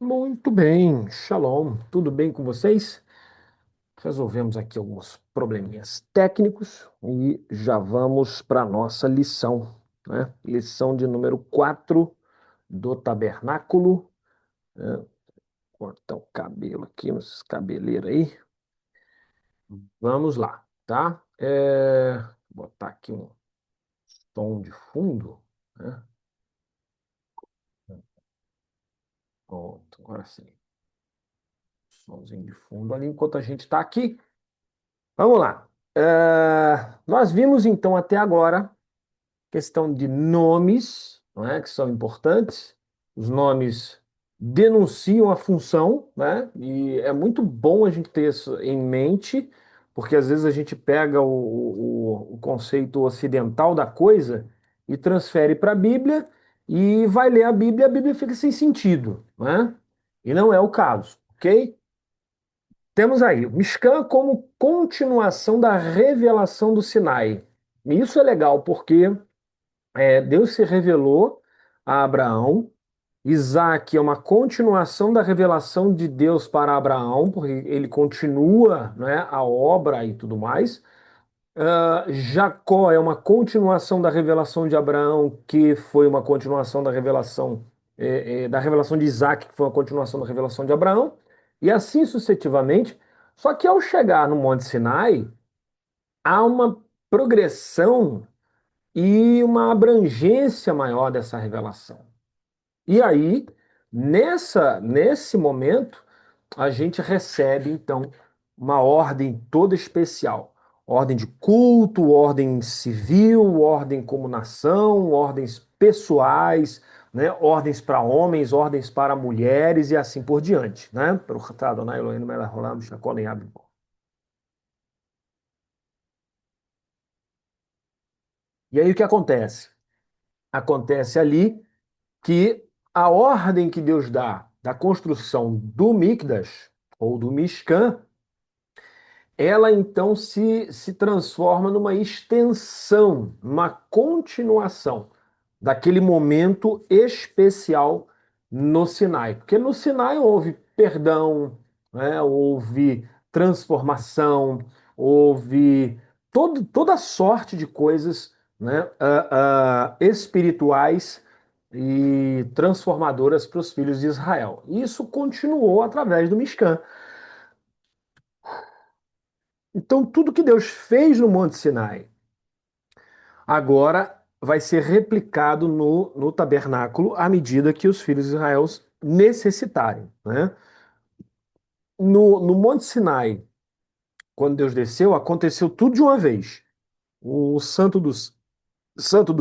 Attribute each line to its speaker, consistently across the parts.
Speaker 1: Muito bem, Shalom. Tudo bem com vocês? Resolvemos aqui alguns probleminhas técnicos e já vamos para a nossa lição, né? Lição de número 4 do tabernáculo, né? Cortar o cabelo aqui, nos cabeleiros aí. Vamos lá, tá? Botar aqui um som de fundo, né? Pronto, agora sim. Somzinho de fundo ali enquanto a gente está aqui. Vamos lá. Nós vimos então até agora questão de nomes, não é, que são importantes. Os nomes denunciam a função, né? E é muito bom a gente ter isso em mente, porque às vezes a gente pega o conceito ocidental da coisa e transfere para a Bíblia e vai ler a Bíblia fica sem sentido, né? E não é o caso, ok? Temos aí o Mishkan como continuação da revelação do Sinai. E isso é legal porque Deus se revelou a Abraão. Isaac é uma continuação da revelação de Deus para Abraão, porque ele continua, né, a obra e tudo mais. Jacó é uma continuação da revelação de Abraão, que foi uma continuação da revelação de Isaac, que foi uma continuação da revelação de Abraão, e assim sucessivamente. Só que ao chegar no Monte Sinai, há uma progressão e uma abrangência maior dessa revelação. E aí, nesse momento, a gente recebe, então, uma ordem toda especial. Ordem de culto, ordem civil, ordem como nação, ordens pessoais, né? Ordens para homens, ordens para mulheres e assim por diante, né? E aí o que acontece? Acontece ali que a ordem que Deus dá da construção do Mikdash, ou do Mishkan, ela então se transforma numa extensão, uma continuação daquele momento especial no Sinai. Porque no Sinai houve perdão, né? Houve transformação, houve toda sorte de coisas, né? Espirituais e transformadoras para os filhos de Israel. E isso continuou através do Mishkan. Então, tudo que Deus fez no Monte Sinai agora vai ser replicado no tabernáculo à medida que os filhos de Israel necessitarem, né? No Monte Sinai, quando Deus desceu, aconteceu tudo de uma vez. O Santo dos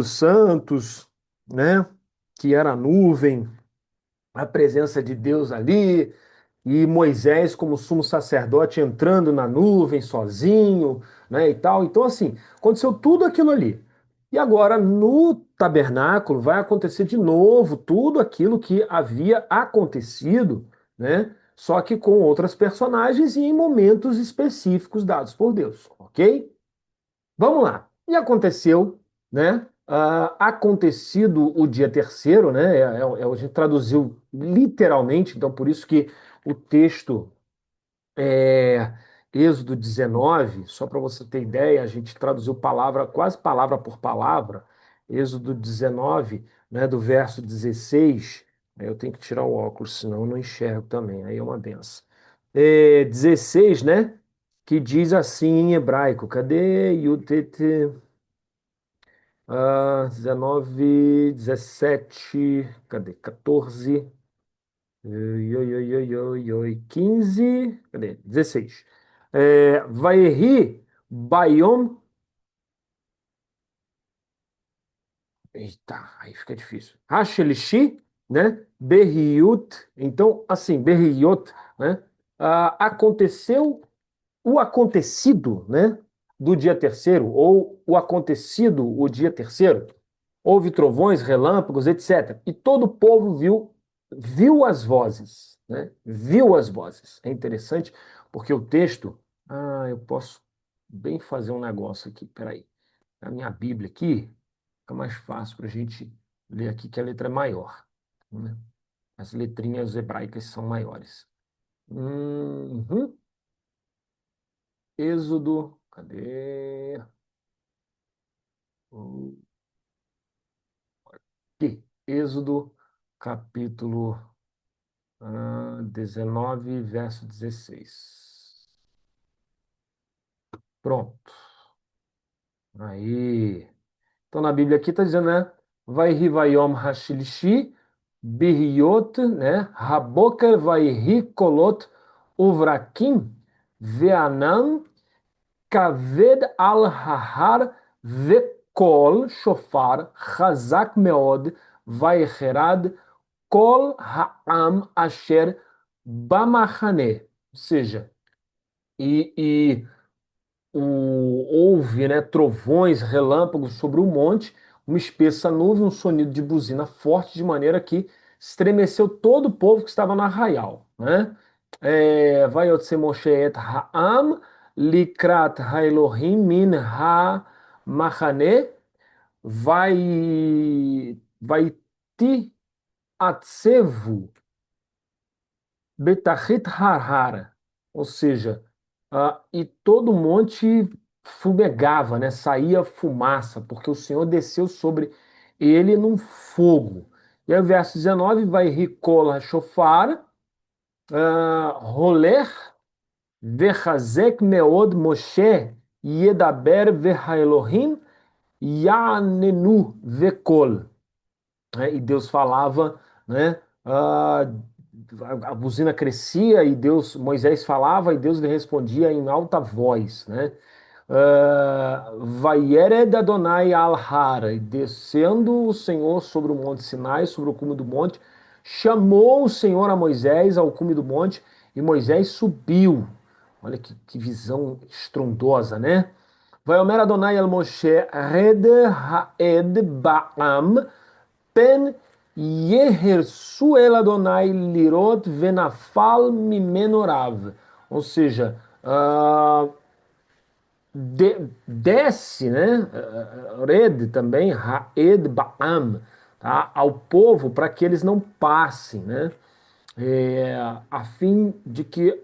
Speaker 1: Santos, né? Que era a nuvem, a presença de Deus ali, e Moisés como sumo sacerdote entrando na nuvem sozinho, né, e tal. Então, assim, aconteceu tudo aquilo ali. E agora, no tabernáculo, vai acontecer de novo tudo aquilo que havia acontecido, né? Só que com outras personagens e em momentos específicos dados por Deus, ok? Vamos lá. E aconteceu, né? Acontecido o dia terceiro, né? A gente traduziu literalmente, então por isso que o texto é Êxodo 19, só para você ter ideia, a gente traduziu palavra, quase palavra por palavra, Êxodo 19, né, do verso 16. Aí eu tenho que tirar o óculos, senão eu não enxergo também, aí é uma benção. 16, né? Que diz assim em hebraico, cadê? Yutete, 19, 17, cadê? 14, oi, oi, oi, oi, 15, cadê? 16. Vaeri Bayom, eita, aí fica difícil. Hashelishi, né? Berriut, então, assim, Berriot, né? Aconteceu o acontecido, né, do dia terceiro, ou o acontecido o dia terceiro, houve trovões, relâmpagos, etc. E todo o povo viu as vozes, né? Viu as vozes. É interessante porque o texto, eu posso bem fazer um negócio aqui, peraí. A minha Bíblia aqui fica mais fácil para a gente ler aqui que a letra é maior, né? As letrinhas hebraicas são maiores. Uhum. Êxodo, cadê? Aqui. Êxodo, capítulo 19, verso 16. Pronto. Aí. Então, na Bíblia aqui está dizendo, né? Vai Vayom Hashilishi, Biriot, né? Haboker vai Kolot, Uvrakim, Veanam, Kaved al-Hahar, Vekol, Shofar, Chazak Meod, vai Herad, Kol Ha'am Asher Bamachane. Ou seja, e houve, né, trovões, relâmpagos sobre o monte, uma espessa nuvem, um sonido de buzina forte, de maneira que estremeceu todo o povo que estava no arraial, né? Vayotse Moshe et ha'am likrat ha'elohim min ha'machane vai ti atsevu Betachit Harhara, ou seja, e todo monte fumegava, né? Saía fumaça, porque o Senhor desceu sobre ele num fogo. E aí o verso 19 vai Ricola Shofar, Roler Vechazek Meod Moshe Yedaber Vehaelohim Yanenu Vekol, né? E Deus falava, né? A buzina crescia e Deus, Moisés falava e Deus lhe respondia em alta voz, né? Vayered Adonai al-Har, e descendo o Senhor sobre o monte Sinai, sobre o cume do monte, chamou o Senhor a Moisés ao cume do monte e Moisés subiu. Olha que visão estrondosa, né? Vaiomer Adonai el Moshe, Red Haed Ba'am, Pen Yehersu el Adonai lirot venafal mimenorav. Ou seja, desce, né? Red também, Haed Ba'am, tá? Ao povo para que eles não passem, né? A fim de que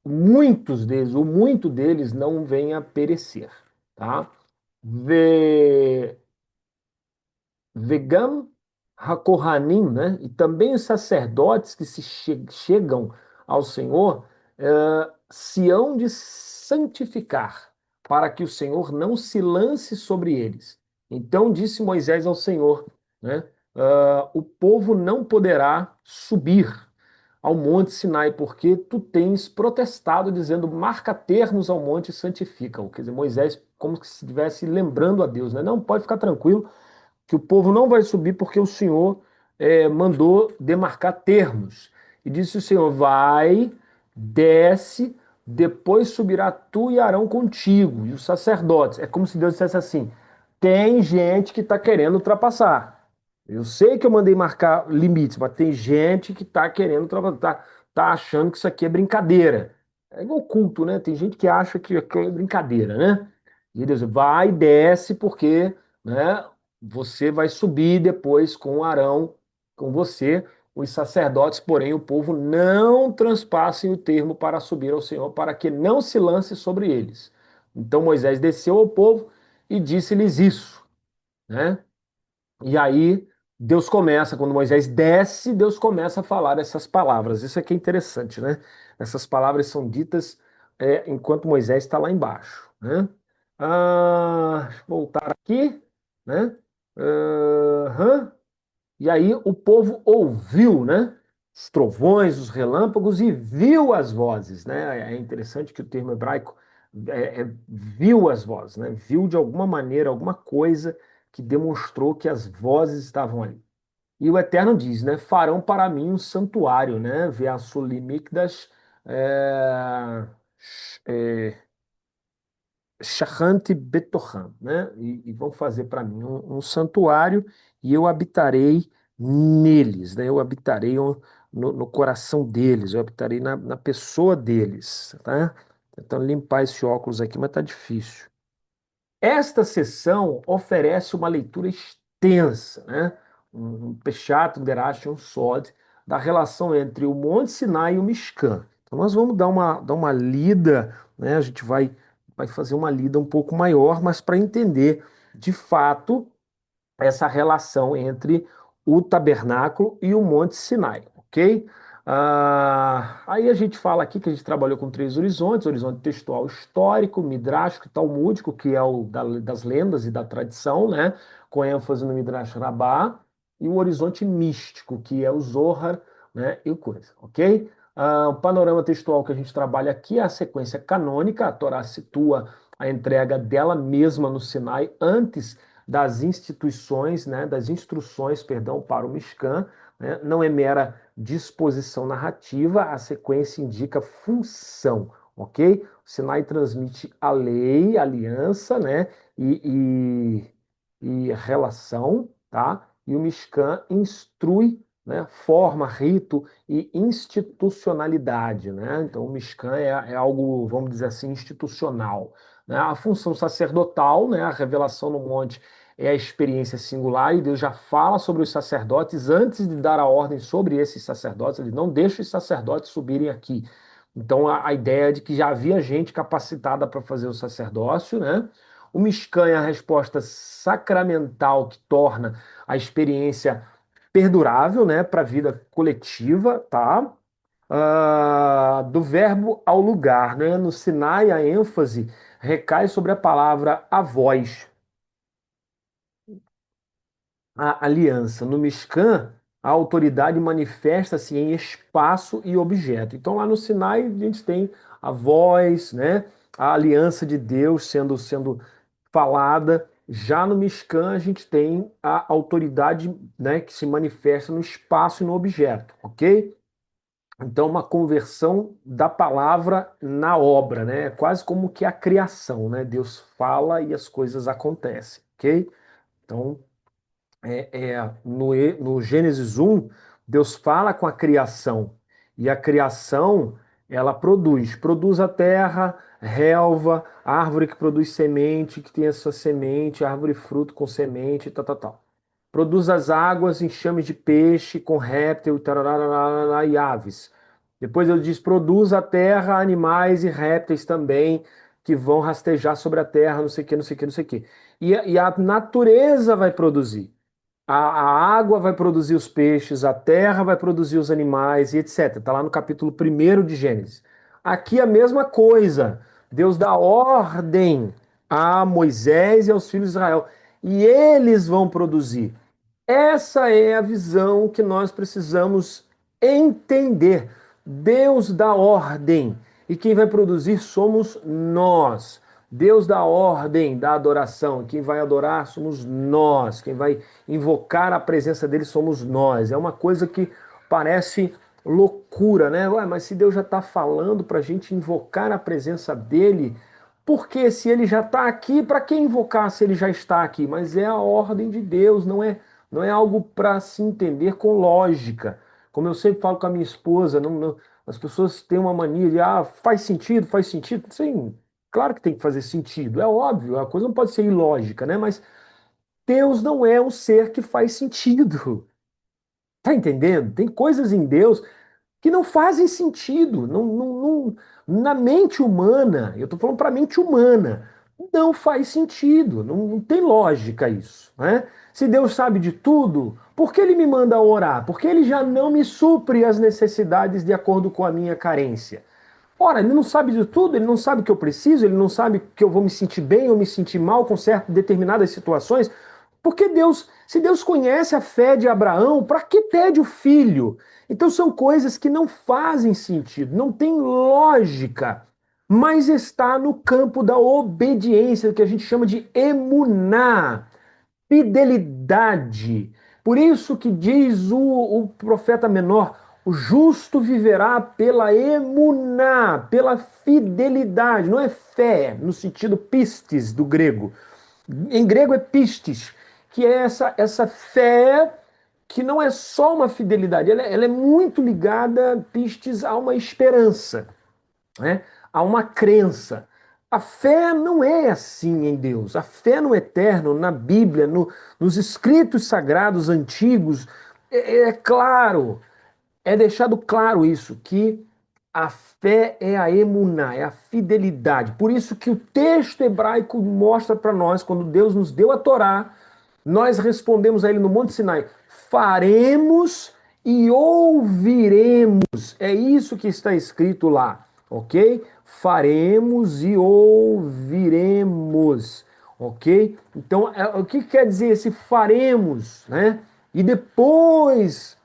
Speaker 1: muitos deles, ou muito deles, não venha a perecer, tá? Ve Vegam Hakohanim, né? E também os sacerdotes que chegam ao Senhor se hão de santificar, para que o Senhor não se lance sobre eles. Então disse Moisés ao Senhor, né? O povo não poderá subir ao monte Sinai, porque tu tens protestado, dizendo, marca termos ao monte e santifica-o. Quer dizer, Moisés, como se estivesse lembrando a Deus, né? Não, pode ficar tranquilo, que o povo não vai subir porque o Senhor mandou demarcar termos. E disse o Senhor: vai, desce, depois subirá tu e Arão contigo, e os sacerdotes. É como se Deus dissesse assim: tem gente que está querendo ultrapassar. Eu sei que eu mandei marcar limites, mas tem gente que está querendo ultrapassar, tá achando que isso aqui é brincadeira. É igual culto, né? Tem gente que acha que é brincadeira, né? E Deus vai, desce, porque, né, você vai subir depois com Arão, com você, os sacerdotes, porém o povo não transpassem o termo para subir ao Senhor, para que não se lance sobre eles. Então Moisés desceu ao povo e disse-lhes isso, né? E aí Deus começa, quando Moisés desce, Deus começa a falar essas palavras. Isso aqui é interessante, né? Essas palavras são ditas enquanto Moisés está lá embaixo, né? Deixa eu voltar aqui, né? Aham. E aí o povo ouviu, né? Os trovões, os relâmpagos e viu as vozes, né? É interessante que o termo hebraico viu as vozes, né? Viu de alguma maneira, alguma coisa que demonstrou que as vozes estavam ali. E o Eterno diz, né? Farão para mim um santuário, né? Veaçulimikdash, é, Shachant Betocham, né? E vão fazer para mim um santuário e eu habitarei neles, né? Eu habitarei no coração deles, eu habitarei na pessoa deles, tá? Tentando limpar esse óculos aqui, mas tá difícil. Esta sessão oferece uma leitura extensa, né? Um Peshat Derash, um Sod, da relação entre o Monte Sinai e o Mishkan. Então nós vamos dar uma lida, né? A gente vai fazer uma lida um pouco maior, mas para entender de fato essa relação entre o tabernáculo e o Monte Sinai, ok? Aí a gente fala aqui que a gente trabalhou com três horizontes: horizonte textual histórico, midrástico e talmúdico, que é o das lendas e da tradição, né? Com ênfase no Midrash Rabbah, e o horizonte místico, que é o Zohar, né? E o coisa, ok? O panorama textual que a gente trabalha aqui é a sequência canônica. A Torá situa a entrega dela mesma no Sinai antes das instituições, né, das instruções, perdão, para o Mishkan, né? Não é mera disposição narrativa, a sequência indica função, ok? O Sinai transmite a lei, a aliança, né, e relação, tá? E o Mishkan instrui, né, forma, rito e institucionalidade, né? Então o Mishkan é algo, vamos dizer assim, institucional, né? A função sacerdotal, né, a revelação no monte é a experiência singular, e Deus já fala sobre os sacerdotes antes de dar a ordem sobre esses sacerdotes. Ele não deixa os sacerdotes subirem aqui. Então a ideia é de que já havia gente capacitada para fazer o sacerdócio, né? O Mishkan é a resposta sacramental que torna a experiência perdurável, né, para a vida coletiva, tá? Do verbo ao lugar, né? No Sinai, a ênfase recai sobre a palavra a voz, a aliança. No Mishkan, a autoridade manifesta-se em espaço e objeto. Então, lá no Sinai, a gente tem a voz, né? A aliança de Deus sendo falada. Já no Mishkan, a gente tem a autoridade, né, que se manifesta no espaço e no objeto, ok? Então, uma conversão da palavra na obra, né? É quase como que a criação, né? Deus fala e as coisas acontecem, ok? Então, no Gênesis 1, Deus fala com a criação, e a criação, ela produz a terra, relva, árvore que produz semente, que tem a sua semente, árvore fruto com semente, tal, tal, tal. Produz as águas, enxames de peixe com réptil, tararara, e aves. Depois ele diz: produz a terra, animais e répteis também, que vão rastejar sobre a terra, não sei o que, não sei o que, não sei o que. E a natureza vai produzir. A água vai produzir os peixes, a terra vai produzir os animais e etc. Está lá no capítulo 1 de Gênesis. Aqui a mesma coisa. Deus dá ordem a Moisés e aos filhos de Israel. E eles vão produzir. Essa é a visão que nós precisamos entender. Deus dá ordem e quem vai produzir somos nós. Deus dá ordem da adoração, quem vai adorar somos nós, quem vai invocar a presença dele somos nós. É uma coisa que parece loucura, né? Ué, mas se Deus já está falando para a gente invocar a presença dele, porque se ele já está aqui, para que invocar se ele já está aqui? Mas é a ordem de Deus, não é algo para se entender com lógica. Como eu sempre falo com a minha esposa, as pessoas têm uma mania de, faz sentido, faz sentido. Sim, claro que tem que fazer sentido, é óbvio, a coisa não pode ser ilógica, né? Mas Deus não é um ser que faz sentido. Tá entendendo? Tem coisas em Deus que não fazem sentido. Na mente humana, eu estou falando para a mente humana, não faz sentido, não tem lógica isso, né? Se Deus sabe de tudo, por que ele me manda orar? Porque ele já não me supre as necessidades de acordo com a minha carência. Ora, ele não sabe de tudo, ele não sabe o que eu preciso, ele não sabe que eu vou me sentir bem ou me sentir mal com certas determinadas situações. Porque Deus, se Deus conhece a fé de Abraão, para que pede o filho? Então são coisas que não fazem sentido, não tem lógica, mas está no campo da obediência, que a gente chama de emuná, fidelidade. Por isso que diz o profeta menor: o justo viverá pela emuná, pela fidelidade. Não é fé no sentido pistes do grego. Em grego é pistes, que é essa fé que não é só uma fidelidade, ela é muito ligada, pistes, a uma esperança, né? A uma crença. A fé não é assim em Deus. A fé no eterno, na Bíblia, nos escritos sagrados antigos, é claro. é deixado claro isso, que a fé é a emuná, é a fidelidade. Por isso que o texto hebraico mostra para nós, quando Deus nos deu a Torá, nós respondemos a ele no Monte Sinai: faremos e ouviremos. É isso que está escrito lá, ok? Faremos e ouviremos, ok? Então, o que quer dizer esse faremos, né? E depois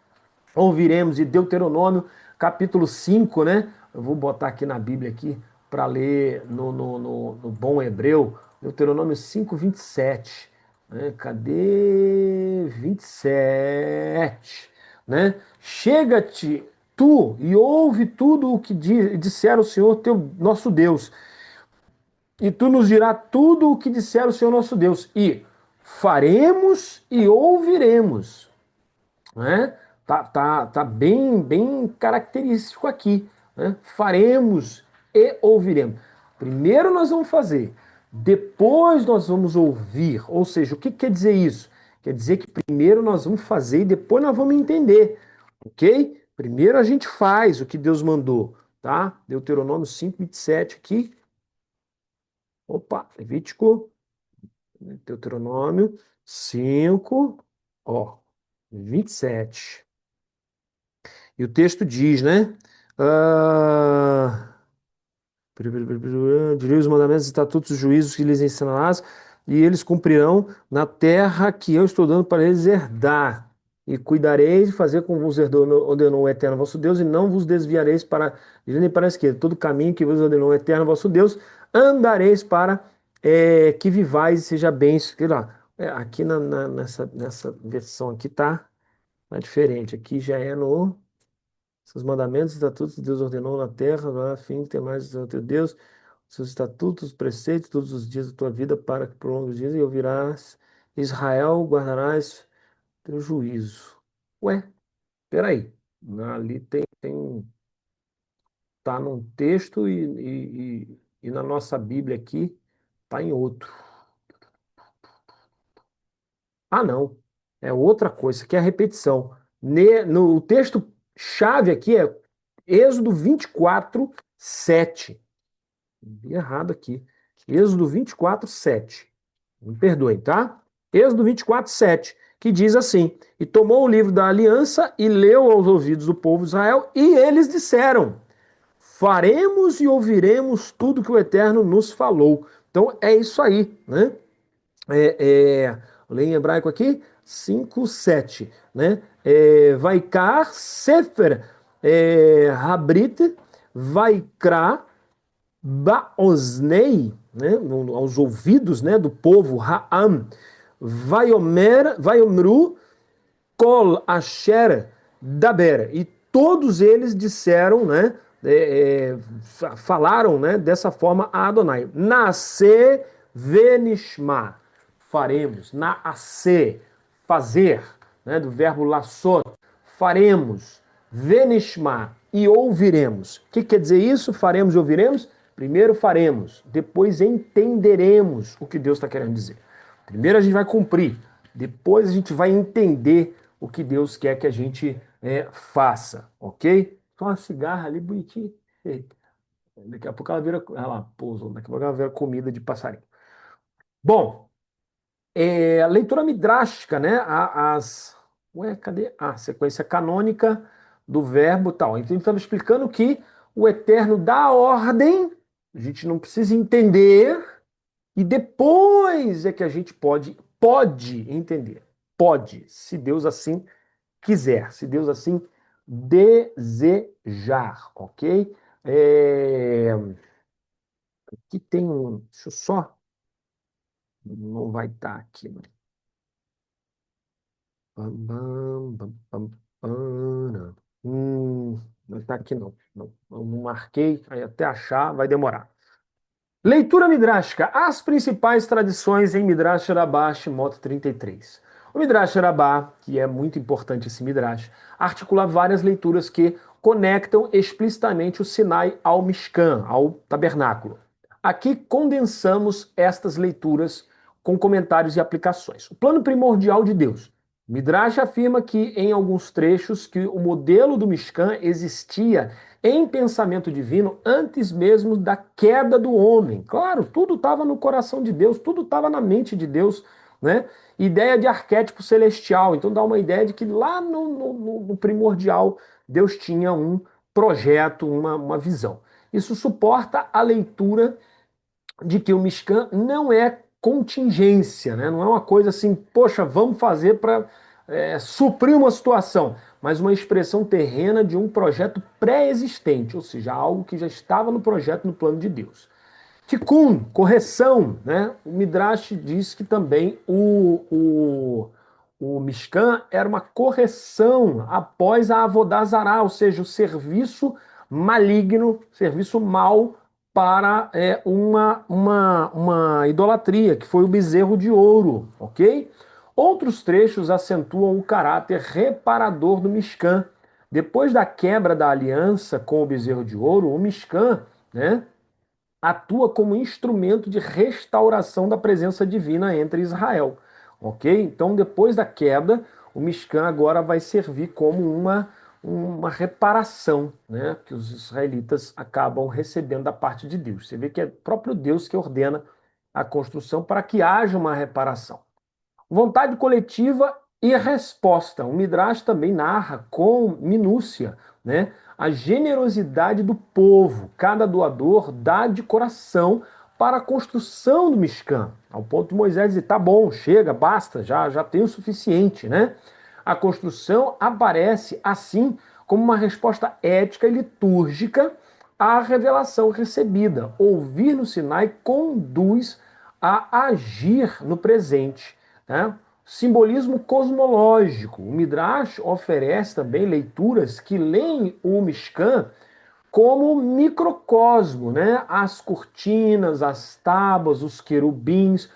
Speaker 1: ouviremos de Deuteronômio, capítulo 5, né? Eu vou botar aqui na Bíblia aqui para ler no bom hebreu, Deuteronômio 5, 27. Né? Cadê 27? Né? Chega-te tu e ouve tudo o que disser o Senhor teu nosso Deus, e tu nos dirá tudo o que disser o Senhor nosso Deus, e faremos e ouviremos, né? Tá bem característico aqui, né? Faremos e ouviremos. Primeiro nós vamos fazer, depois nós vamos ouvir. Ou seja, o que quer dizer isso? Quer dizer que primeiro nós vamos fazer e depois nós vamos entender, ok? Primeiro a gente faz o que Deus mandou, tá? Deuteronômio 5, 27 aqui. Opa, Levítico, Deuteronômio 5, ó, 27. E o texto diz, né? Ah, direi os mandamentos, estatutos, juízos que lhes ensinarás, e eles cumprirão na terra que eu estou dando para eles herdar. E cuidareis de fazer como vos ordenou o eterno vosso Deus, e não vos desviareis para a direita nem para a esquerda. Todo caminho que vos ordenou o eterno vosso Deus, andareis para que vivais e seja bem. Sei lá, aqui nessa versão aqui tá diferente. Aqui já é no seus mandamentos e estatutos Deus ordenou na terra, a fim de ter mais o teu Deus, seus estatutos, preceitos, todos os dias da tua vida, para que por longos dias e ouvirás Israel, guardarás teu juízo. Ué, peraí. Ali tá num texto e na nossa Bíblia aqui tá em outro. Ah, não. É outra coisa. Isso aqui é a repetição. No, o texto chave aqui é Êxodo 24, 7. Vi errado aqui. Êxodo 24, 7. Me perdoem, tá? Êxodo 24, 7, que diz assim: E tomou o livro da aliança e leu aos ouvidos do povo de Israel, e eles disseram: Faremos e ouviremos tudo que o Eterno nos falou. Então é isso aí, né? Leio em hebraico aqui, 5, 7, né? Vaikar, Sefer, Habrit, Vaikra, Baoznei, né, aos ouvidos, né, do povo, Ha'am, Vaiomru, Kol Asher Daber. E todos eles disseram, né, falaram, né, dessa forma a Adonai. Nascer venishma, faremos. Nascer, fazer, né, do verbo lassot, faremos. Venishma, e ouviremos. O que quer dizer isso? Faremos e ouviremos? Primeiro faremos, depois entenderemos o que Deus está querendo dizer. Primeiro a gente vai cumprir, depois a gente vai entender o que Deus quer que a gente faça, ok? Só uma cigarra ali bonitinha. Eita. Daqui a pouco ela vira. Olha lá, pousou. Daqui a pouco ela vira comida de passarinho. Bom, a leitura midrástica, né? Ué, cadê? A sequência canônica do verbo tal. Então, estamos explicando que o Eterno dá ordem, a gente não precisa entender, e depois é que a gente pode entender. Pode, se Deus assim quiser, se Deus assim desejar, ok? Aqui tem um. Deixa eu só. Não vai estar aqui, né? Pam, pam, pam, pam, pam. Não está aqui não. Não marquei, aí até achar vai demorar. Leitura midrástica. As principais tradições em Midrash Rabbah, Shemot 33. O Midrash Rabbah, que é muito importante esse Midrash, articula várias leituras que conectam explicitamente o Sinai ao Mishkan, ao tabernáculo. Aqui condensamos estas leituras com comentários e aplicações. O plano primordial de Deus. Midrash afirma que em alguns trechos que o modelo do Mishkan existia em pensamento divino antes mesmo da queda do homem. Claro, tudo estava no coração de Deus, tudo estava na mente de Deus, né? Ideia de arquétipo celestial. Então dá uma ideia de que lá no primordial Deus tinha um projeto, uma visão. Isso suporta a leitura de que o Mishkan não é contingência, né? Não é uma coisa assim, poxa, vamos fazer para suprir uma situação, mas uma expressão terrena de um projeto pré-existente, ou seja, algo que já estava no projeto, no plano de Deus. Tikkun, correção, né? O Midrash diz que também o Mishkan era uma correção após a Avodazará, ou seja, o serviço maligno, serviço mau para uma idolatria, que foi o bezerro de ouro, ok? Outros trechos acentuam o caráter reparador do Mishkan. Depois da quebra da aliança com o bezerro de ouro, o Mishkan, né, atua como instrumento de restauração da presença divina entre Israel. Ok? Então, depois da queda, o Mishkan agora vai servir como uma reparação, né, que os israelitas acabam recebendo da parte de Deus. Você vê que é o próprio Deus que ordena a construção para que haja uma reparação. Vontade coletiva e resposta. O Midrash também narra com minúcia, né, a generosidade do povo. Cada doador dá de coração para a construção do Mishkan. Ao ponto de Moisés dizer, tá bom, chega, basta, já tem o suficiente, né? A construção aparece assim como uma resposta ética e litúrgica à revelação recebida. Ouvir no Sinai conduz a agir no presente, né? Simbolismo cosmológico. O Midrash oferece também leituras que leem o Mishkan como microcosmo, né? As cortinas, as tábuas, os querubins,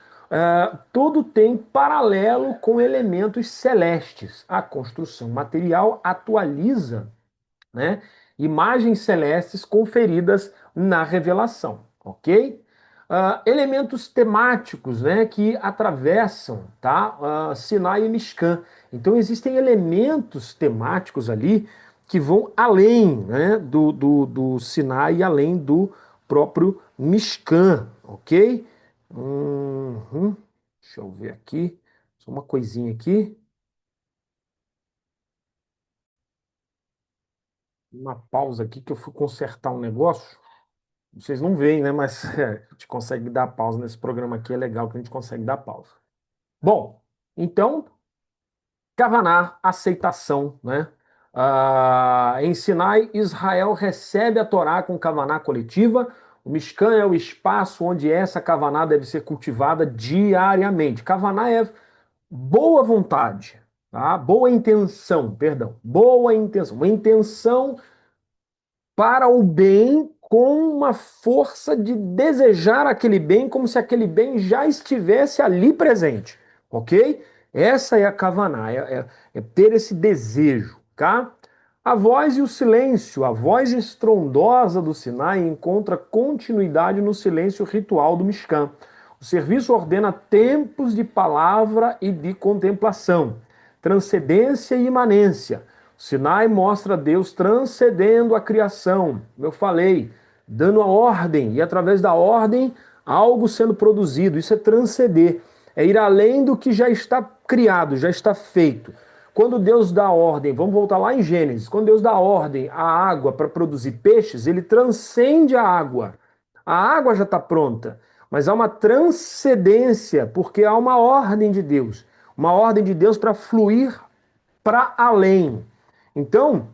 Speaker 1: tudo tem paralelo com elementos celestes. A construção material atualiza, né, imagens celestes conferidas na revelação, ok? Elementos temáticos, né, que atravessam, tá, Sinai e Mishkan. Então existem elementos temáticos ali que vão além, né, do Sinai e além do próprio Mishkan, ok? Uhum. Deixa eu ver aqui, só uma coisinha aqui, uma pausa aqui que eu fui consertar um negócio. Vocês não veem, né? Mas a gente consegue dar pausa nesse programa aqui. É legal que a gente consegue dar pausa. Bom, então, Kavaná, aceitação, né? Em Sinai, Israel recebe a Torá com Kavaná coletiva. O Mishkan é o espaço onde essa Kavaná deve ser cultivada diariamente. Kavaná é boa vontade, tá? Boa intenção, perdão. Boa intenção. Uma intenção para o bem com uma força de desejar aquele bem como se aquele bem já estivesse ali presente, ok? Essa é a Kavaná, é ter esse desejo, tá? A voz e o silêncio, a voz estrondosa do Sinai encontra continuidade no silêncio ritual do Mishkan. O serviço ordena tempos de palavra e de contemplação, transcendência e imanência. O Sinai mostra Deus transcendendo a criação, como eu falei, dando a ordem, e através da ordem, algo sendo produzido. Isso é transcender, é ir além do que já está criado, já está feito. Quando Deus dá ordem, vamos voltar lá em Gênesis, quando Deus dá ordem à água para produzir peixes, ele transcende a água. A água já está pronta, mas há uma transcendência, porque há uma ordem de Deus para fluir para além. Então,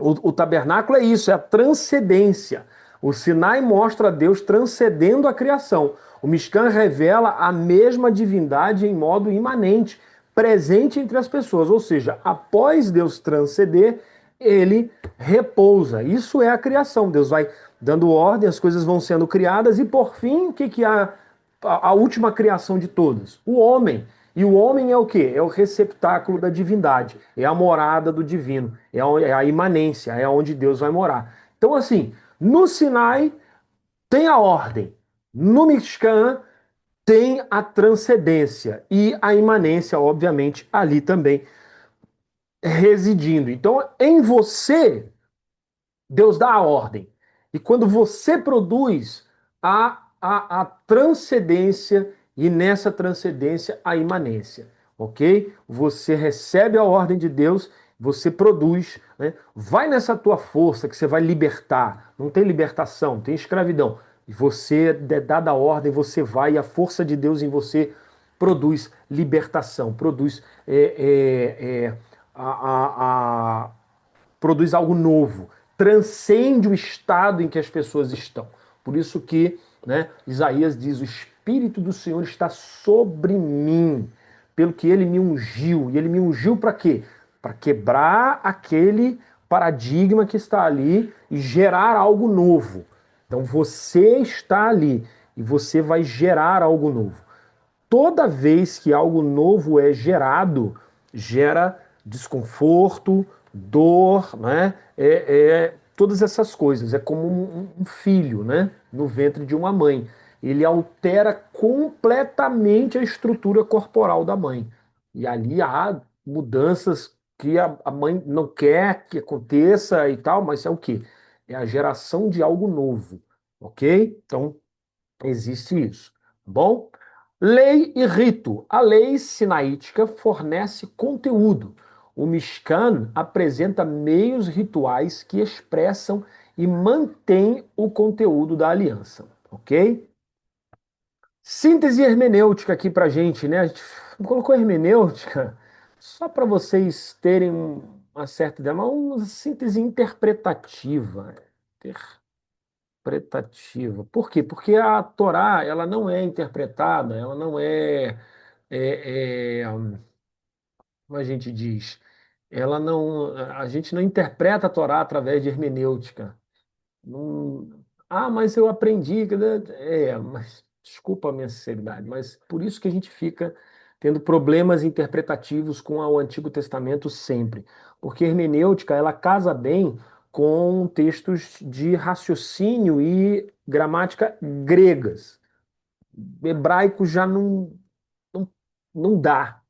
Speaker 1: o tabernáculo é isso, é a transcendência. O Sinai mostra Deus transcendendo a criação. O Mishkan revela a mesma divindade em modo imanente, presente entre as pessoas. Ou seja, após Deus transcender, ele repousa. Isso é a criação. Deus vai dando ordem, as coisas vão sendo criadas e, por fim, o que é a última criação de todas? O homem. E o homem é o quê? É o receptáculo da divindade, é a morada do divino, é a imanência, é onde Deus vai morar. Então, assim, no Sinai tem a ordem, no Mishkan tem a transcendência e a imanência, obviamente, ali também residindo. Então, em você, Deus dá a ordem. E quando você produz, há a transcendência e nessa transcendência a imanência, ok? Você recebe a ordem de Deus, você produz, né? Vai nessa tua força que você vai libertar. Não tem libertação, tem escravidão. E você, é dada a ordem, você vai e a força de Deus em você produz libertação, produz a produz algo novo, transcende o estado em que as pessoas estão. Por isso que, né, Isaías diz: o Espírito do Senhor está sobre mim, pelo que ele me ungiu. E ele me ungiu para quê? Para quebrar aquele paradigma que está ali e gerar algo novo. Então você está ali e você vai gerar algo novo. Toda vez que algo novo é gerado, gera desconforto, dor, né? Todas essas coisas. É como um filho, né? No ventre de uma mãe. Ele altera completamente a estrutura corporal da mãe. E ali há mudanças que a mãe não quer que aconteça e tal, mas é o quê? É a geração de algo novo, ok? Então, existe isso, tá bom? Lei e rito. A lei sinaítica fornece conteúdo. O Mishkan apresenta meios rituais que expressam e mantêm o conteúdo da aliança, ok? Síntese hermenêutica aqui pra gente, né? A gente colocou hermenêutica só para vocês terem uma certa ideia, mas uma síntese interpretativa. Interpretativa. Por quê? Porque a Torá, ela não é interpretada, ela não como a gente diz, ela não, a gente não interpreta a Torá através de hermenêutica. Não, mas eu aprendi, mas desculpa a minha sinceridade, mas por isso que a gente fica tendo problemas interpretativos com o Antigo Testamento sempre, porque a hermenêutica, ela casa bem com textos de raciocínio e gramática gregas. Hebraico já não, não dá,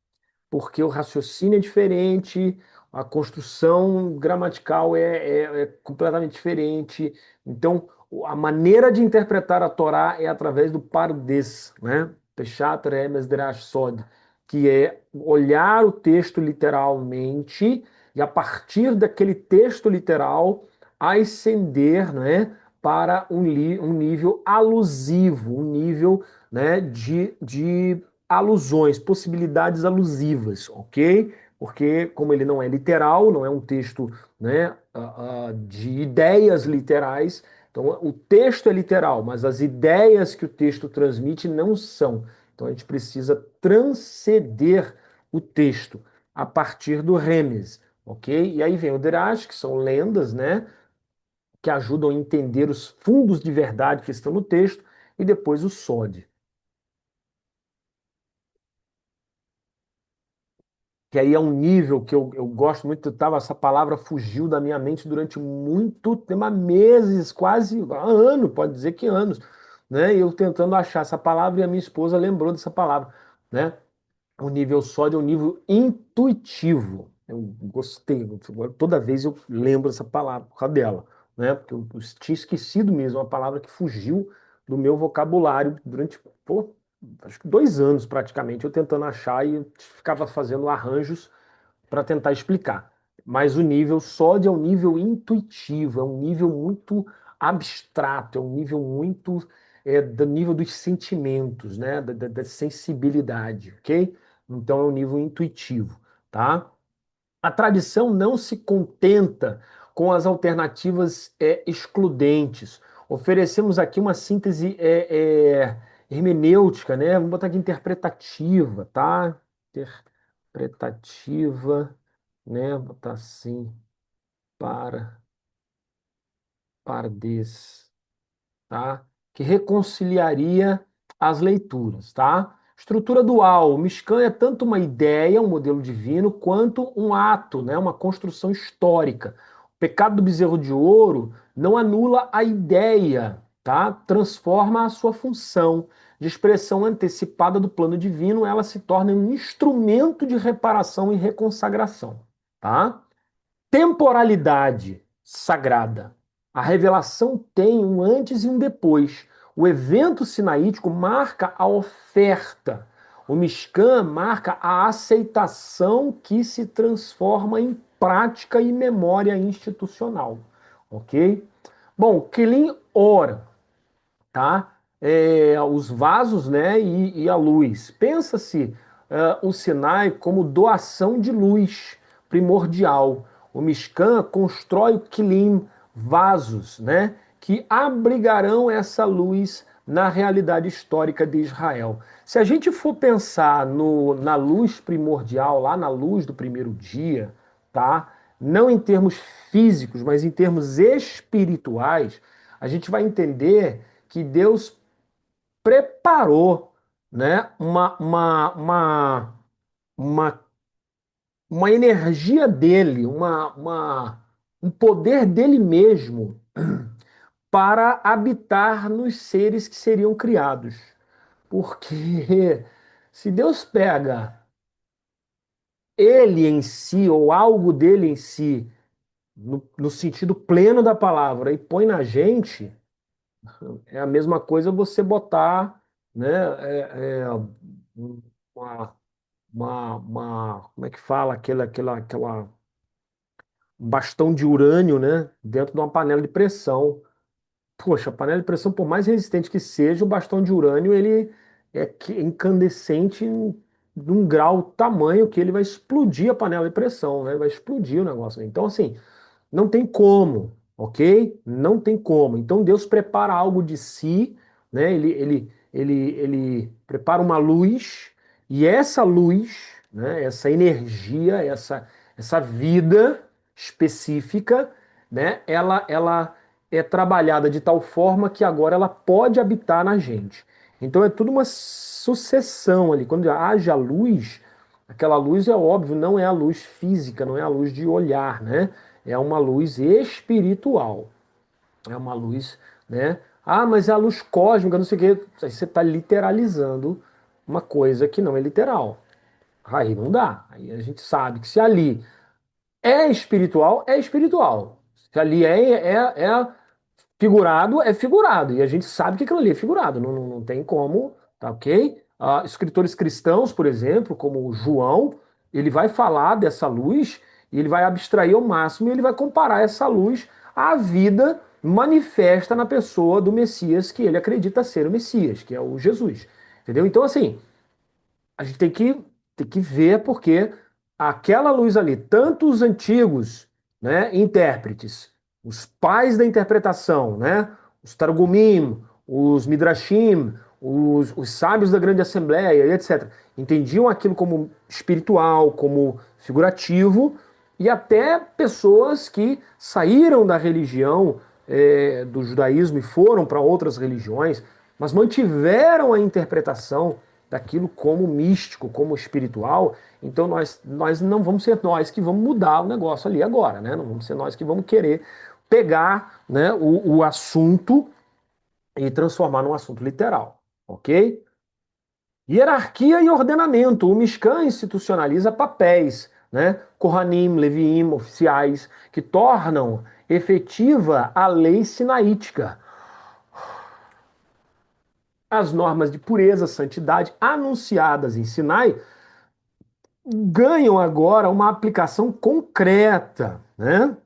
Speaker 1: porque o raciocínio é diferente, a construção gramatical é completamente diferente. Então, a maneira de interpretar a Torá é através do pardes, né? Peshat Remes Drash Sod, que é olhar o texto literalmente e, a partir daquele texto literal, ascender, né, para um nível alusivo, um nível, né, de alusões, possibilidades alusivas, ok? Porque, como ele não é literal, não é um texto, né, de ideias literais, então o texto é literal, mas as ideias que o texto transmite não são. Então a gente precisa transcender o texto a partir do remes, ok? E aí vem o Derash, que são lendas, né, que ajudam a entender os fundos de verdade que estão no texto, e depois o Sod, que aí é um nível que eu gosto muito. Essa palavra fugiu da minha mente durante muito tempo, há meses, quase há ano, pode dizer que anos, né? E eu tentando achar essa palavra e a minha esposa lembrou dessa palavra, né? O nível sódio é um nível intuitivo. Eu gostei, toda vez eu lembro essa palavra por causa dela, né? Porque eu tinha esquecido mesmo, uma palavra que fugiu do meu vocabulário durante, pô, acho que 2 anos praticamente, eu tentando achar e eu ficava fazendo arranjos para tentar explicar. Mas o nível sódio é um nível intuitivo, é um nível muito abstrato, é um nível muito do nível dos sentimentos, né? Da sensibilidade, ok? Então é um nível intuitivo, tá? A tradição não se contenta com as alternativas excludentes. Oferecemos aqui uma síntese hermenêutica, né? Vamos botar aqui interpretativa, tá? Interpretativa, né? Vou botar assim, para, pardes, tá? Que reconciliaria as leituras, tá? Estrutura dual. O Mishkan é tanto uma ideia, um modelo divino, quanto um ato, né? Uma construção histórica. O pecado do bezerro de ouro não anula a ideia, tá? Transforma a sua função de expressão antecipada do plano divino, ela se torna um instrumento de reparação e reconsagração, tá? Temporalidade sagrada. A revelação tem um antes e um depois. O evento sinaítico marca a oferta. O Mishkan marca a aceitação que se transforma em prática e memória institucional. Ok? Bom, Kelim ora, tá? Os vasos, né, e a luz. Pensa-se o Sinai como doação de luz primordial. O Mishkan constrói o Kilim, vasos, né, que abrigarão essa luz na realidade histórica de Israel. Se a gente for pensar na luz primordial, lá na luz do primeiro dia, tá? Não em termos físicos, mas em termos espirituais, a gente vai entender que Deus preparou, né, uma, uma energia dele, um poder dele mesmo para habitar nos seres que seriam criados. Porque se Deus pega ele em si, ou algo dele em si, no sentido pleno da palavra, e põe na gente, é a mesma coisa você botar, né, uma, como é que fala, um bastão de urânio, né, dentro de uma panela de pressão. Poxa, a panela de pressão, por mais resistente que seja, o bastão de urânio, ele incandescente num grau tamanho que ele vai explodir a panela de pressão, né, vai explodir o negócio. Então, assim, não tem como, ok? Não tem como. Então Deus prepara algo de si, né? Ele prepara uma luz, e essa luz, né? Essa energia, essa vida específica, né? Ela é trabalhada de tal forma que agora ela pode habitar na gente. Então é tudo uma sucessão ali. Quando haja luz, aquela luz é óbvio, não é a luz física, não é a luz de olhar, né? É uma luz espiritual. É uma luz, né? Ah, mas é a luz cósmica, não sei o quê. Aí você está literalizando uma coisa que não é literal. Aí não dá. Aí a gente sabe que se ali é espiritual, é espiritual. Se ali é figurado, é figurado. E a gente sabe que aquilo ali é figurado. Não tem como, tá ok? Escritores cristãos, por exemplo, como João, ele vai falar dessa luz e ele vai abstrair ao máximo e ele vai comparar essa luz à vida manifesta na pessoa do Messias que ele acredita ser o Messias, que é o Jesus. Entendeu? Então, assim, a gente tem que ver porque aquela luz ali, tanto os antigos, né, intérpretes, os pais da interpretação, né, os Targumim, os Midrashim, os sábios da grande assembleia, e etc., entendiam aquilo como espiritual, como figurativo, e até pessoas que saíram da religião do judaísmo e foram para outras religiões, mas mantiveram a interpretação daquilo como místico, como espiritual. Então nós não vamos ser nós que vamos mudar o negócio ali agora, né? Não vamos ser nós que vamos querer pegar, né, o assunto e transformar num assunto literal, ok? Hierarquia e ordenamento. O Mishkan institucionaliza papéis, né? Kohanim, Leviim, oficiais, que tornam efetiva a lei sinaítica. As normas de pureza, santidade anunciadas em Sinai ganham agora uma aplicação concreta, né?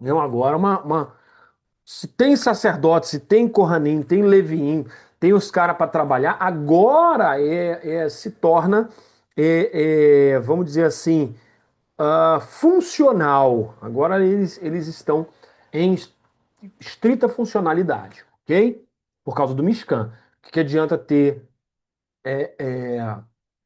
Speaker 1: Ganham agora se tem sacerdote, se tem Kohanim, tem Leviim, tem os caras para trabalhar, agora se torna, vamos dizer assim, funcional. Agora eles estão em estrita funcionalidade, ok? Por causa do Mishkan. O que adianta ter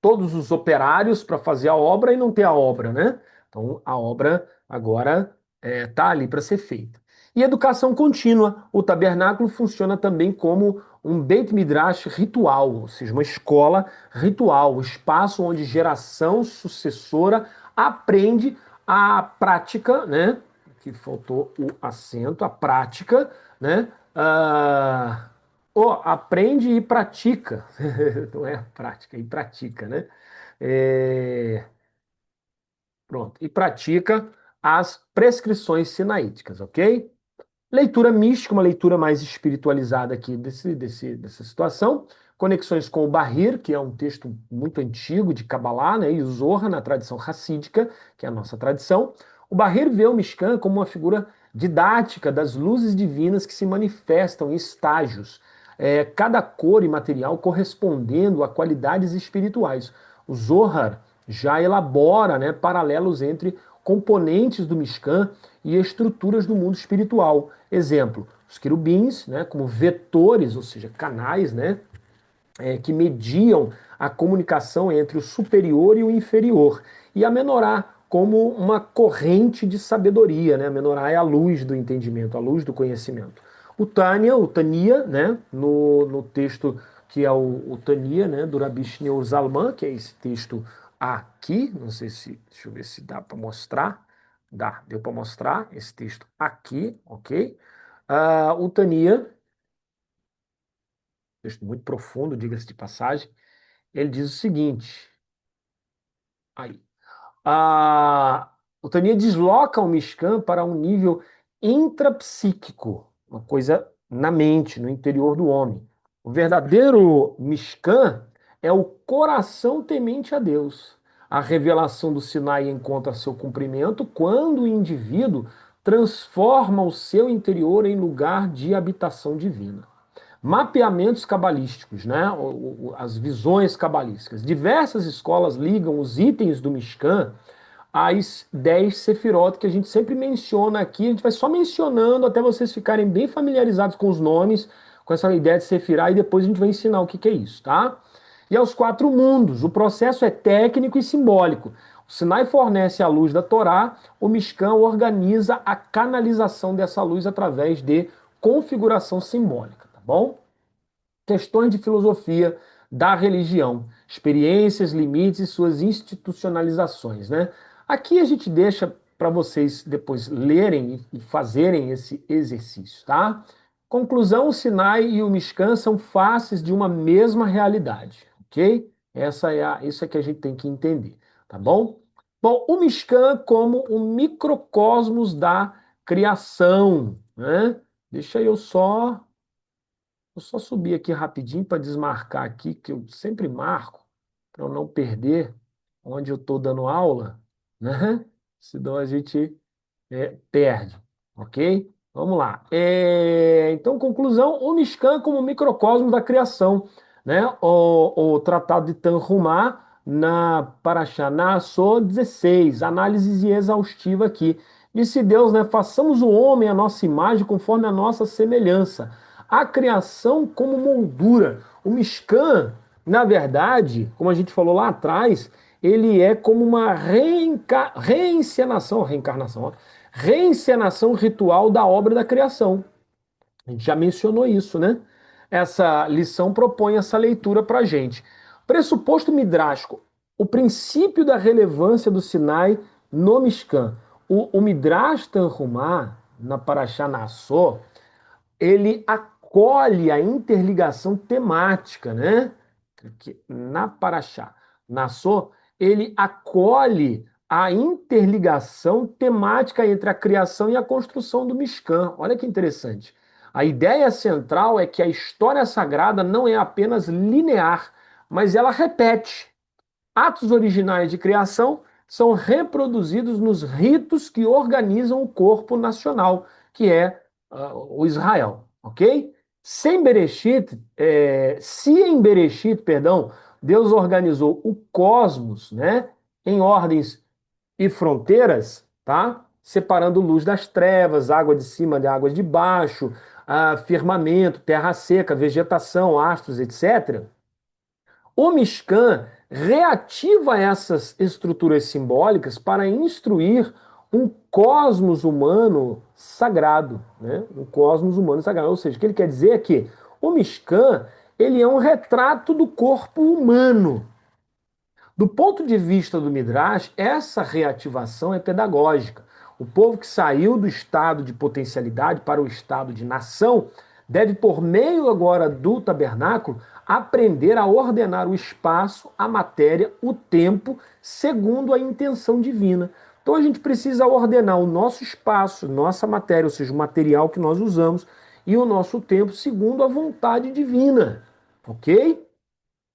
Speaker 1: todos os operários para fazer a obra e não ter a obra, né? Então a obra agora está ali para ser feita. E educação contínua. O tabernáculo funciona também como um Beit Midrash ritual, ou seja, uma escola ritual, um espaço onde geração sucessora aprende a prática, né? que faltou o acento, a prática, né? Aprende e pratica. Não é a prática, e pratica, né? É, pronto, e pratica as prescrições sinaíticas, ok? Leitura mística, uma leitura mais espiritualizada aqui dessa situação. Conexões com o Bahir, que é um texto muito antigo de Kabbalah, né, e o Zohar na tradição racídica, que é a nossa tradição. O Bahir vê o Mishkan como uma figura didática das luzes divinas que se manifestam em estágios, cada cor e material correspondendo a qualidades espirituais. O Zohar já elabora, né, paralelos entre componentes do Mishkan e estruturas do mundo espiritual. Exemplo, os querubins, né, como vetores, ou seja, canais, né, que mediam a comunicação entre o superior e o inferior. E a menorá como uma corrente de sabedoria, né? A menorá é a luz do entendimento, a luz do conhecimento. O Tania, né, no texto que é o Tania, né, do Rabi Shneur Zalman, que é esse texto aqui, não sei se, deixa eu ver se dá para mostrar, deu para mostrar esse texto aqui, ok? O Tania, texto muito profundo, diga-se de passagem, ele diz o seguinte, aí, o Tania desloca o Mishkan para um nível intrapsíquico, uma coisa na mente, no interior do homem. O verdadeiro Mishkan é o coração temente a Deus. A revelação do Sinai encontra seu cumprimento quando o indivíduo transforma o seu interior em lugar de habitação divina. Mapeamentos cabalísticos, né? As visões cabalísticas. Diversas escolas ligam os itens do Mishkan às 10 sefirot que a gente sempre menciona aqui. A gente vai só mencionando até vocês ficarem bem familiarizados com os nomes, com essa ideia de sefirá, e depois a gente vai ensinar o que é isso, tá? E aos quatro mundos. O processo é técnico e simbólico. O Sinai fornece a luz da Torá, o Mishkan organiza a canalização dessa luz através de configuração simbólica, tá bom? Questões de filosofia da religião, experiências, limites e suas institucionalizações, né? Aqui a gente deixa para vocês depois lerem e fazerem esse exercício, tá? Conclusão: o Sinai e o Mishkan são faces de uma mesma realidade, ok? Isso é que a gente tem que entender, tá bom? Bom, o Mishkan como um microcosmos da criação, né? Deixa eu só Vou só subir aqui rapidinho para desmarcar aqui, que eu sempre marco, para eu não perder onde eu estou dando aula, né? Senão a gente perde, ok? Vamos lá. Então, conclusão, o Mishkan como microcosmo da criação, né? O Tratado de Tanhumá na Parashá Naasó 16, análise exaustiva aqui. Disse Deus, né? Façamos o homem a nossa imagem conforme a nossa semelhança. A criação como moldura. O Mishkan, na verdade, como a gente falou lá atrás, ele é como uma reencenação, ó, reencenação ritual da obra da criação. A gente já mencionou isso, né? Essa lição propõe essa leitura para a gente. Pressuposto midrástico, o princípio da relevância do Sinai no Mishkan. O Midrash Tanhumá, na Parashá Nassó, ele acolhe a interligação temática, né? Na Paraxá, Nassó, ele acolhe a interligação temática entre a criação e a construção do Mishkan. Olha que interessante. A ideia central é que a história sagrada não é apenas linear, mas ela repete. Atos originais de criação são reproduzidos nos ritos que organizam o corpo nacional, que é o Israel, ok? Se em Bereshit, perdão, Deus organizou o cosmos, né, em ordens e fronteiras, tá? Separando luz das trevas, água de cima de água de baixo, firmamento, terra seca, vegetação, astros, etc. O Mishkan reativa essas estruturas simbólicas para instruir um cosmos humano sagrado, né? Um cosmos humano sagrado. Ou seja, o que ele quer dizer é que o Mishkan, ele é um retrato do corpo humano. Do ponto de vista do Midrash, essa reativação é pedagógica. O povo que saiu do estado de potencialidade para o estado de nação deve, por meio agora do tabernáculo, aprender a ordenar o espaço, a matéria, o tempo, segundo a intenção divina. Então a gente precisa ordenar o nosso espaço, nossa matéria, ou seja, o material que nós usamos, e o nosso tempo segundo a vontade divina. Ok?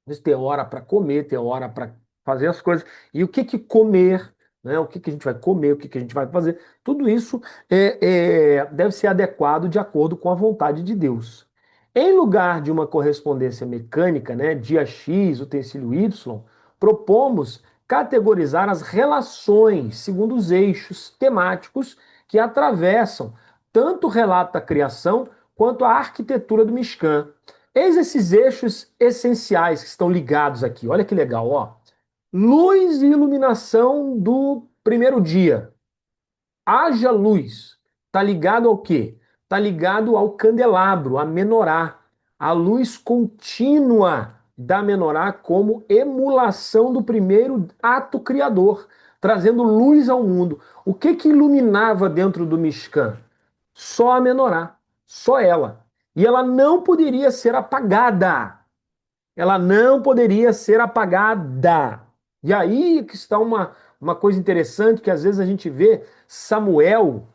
Speaker 1: Mas tem hora para comer, tem hora para fazer as coisas. E o que que comer, né? O que que a gente vai comer, o que que a gente vai fazer. Tudo isso deve ser adequado de acordo com a vontade de Deus. Em lugar de uma correspondência mecânica, né, dia X, utensílio Y, propomos categorizar as relações segundo os eixos temáticos que atravessam tanto o relato da criação quanto a arquitetura do Mishkan. Eis esses eixos essenciais que estão ligados aqui. Olha que legal, ó. Luz e iluminação do primeiro dia. Haja luz. Está ligado ao quê? Está ligado ao candelabro, a menorá. A luz contínua da menorá como emulação do primeiro ato criador, trazendo luz ao mundo. O que que iluminava dentro do Mishkan? Só a menorá, só ela. E ela não poderia ser apagada. Ela não poderia ser apagada. E aí que está uma coisa interessante que às vezes a gente vê Samuel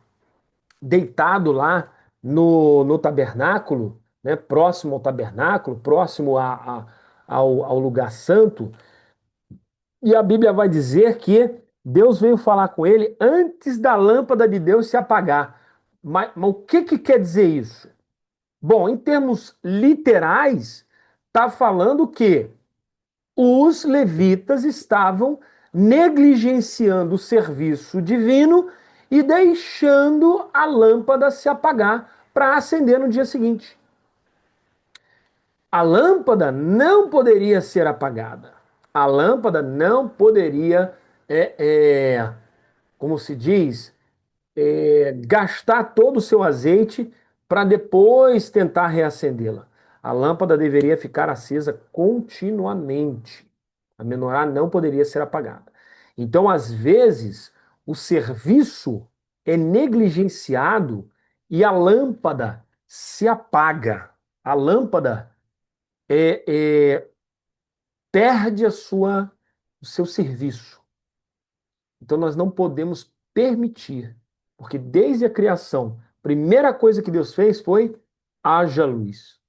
Speaker 1: deitado lá no tabernáculo, né, próximo ao tabernáculo, próximo ao lugar santo, e a Bíblia vai dizer que Deus veio falar com ele antes da lâmpada de Deus se apagar. Mas o que que quer dizer isso? Bom, em termos literais, está falando que os levitas estavam negligenciando o serviço divino e deixando a lâmpada se apagar para acender no dia seguinte. A lâmpada não poderia ser apagada. A lâmpada não poderia, é, é, como se diz, gastar todo o seu azeite para depois tentar reacendê-la. A lâmpada deveria ficar acesa continuamente. A menorá não poderia ser apagada. Então, às vezes, o serviço é negligenciado e a lâmpada se apaga. A lâmpada é, é, perde o seu serviço. Então nós não podemos permitir, porque desde a criação, a primeira coisa que Deus fez foi haja luz.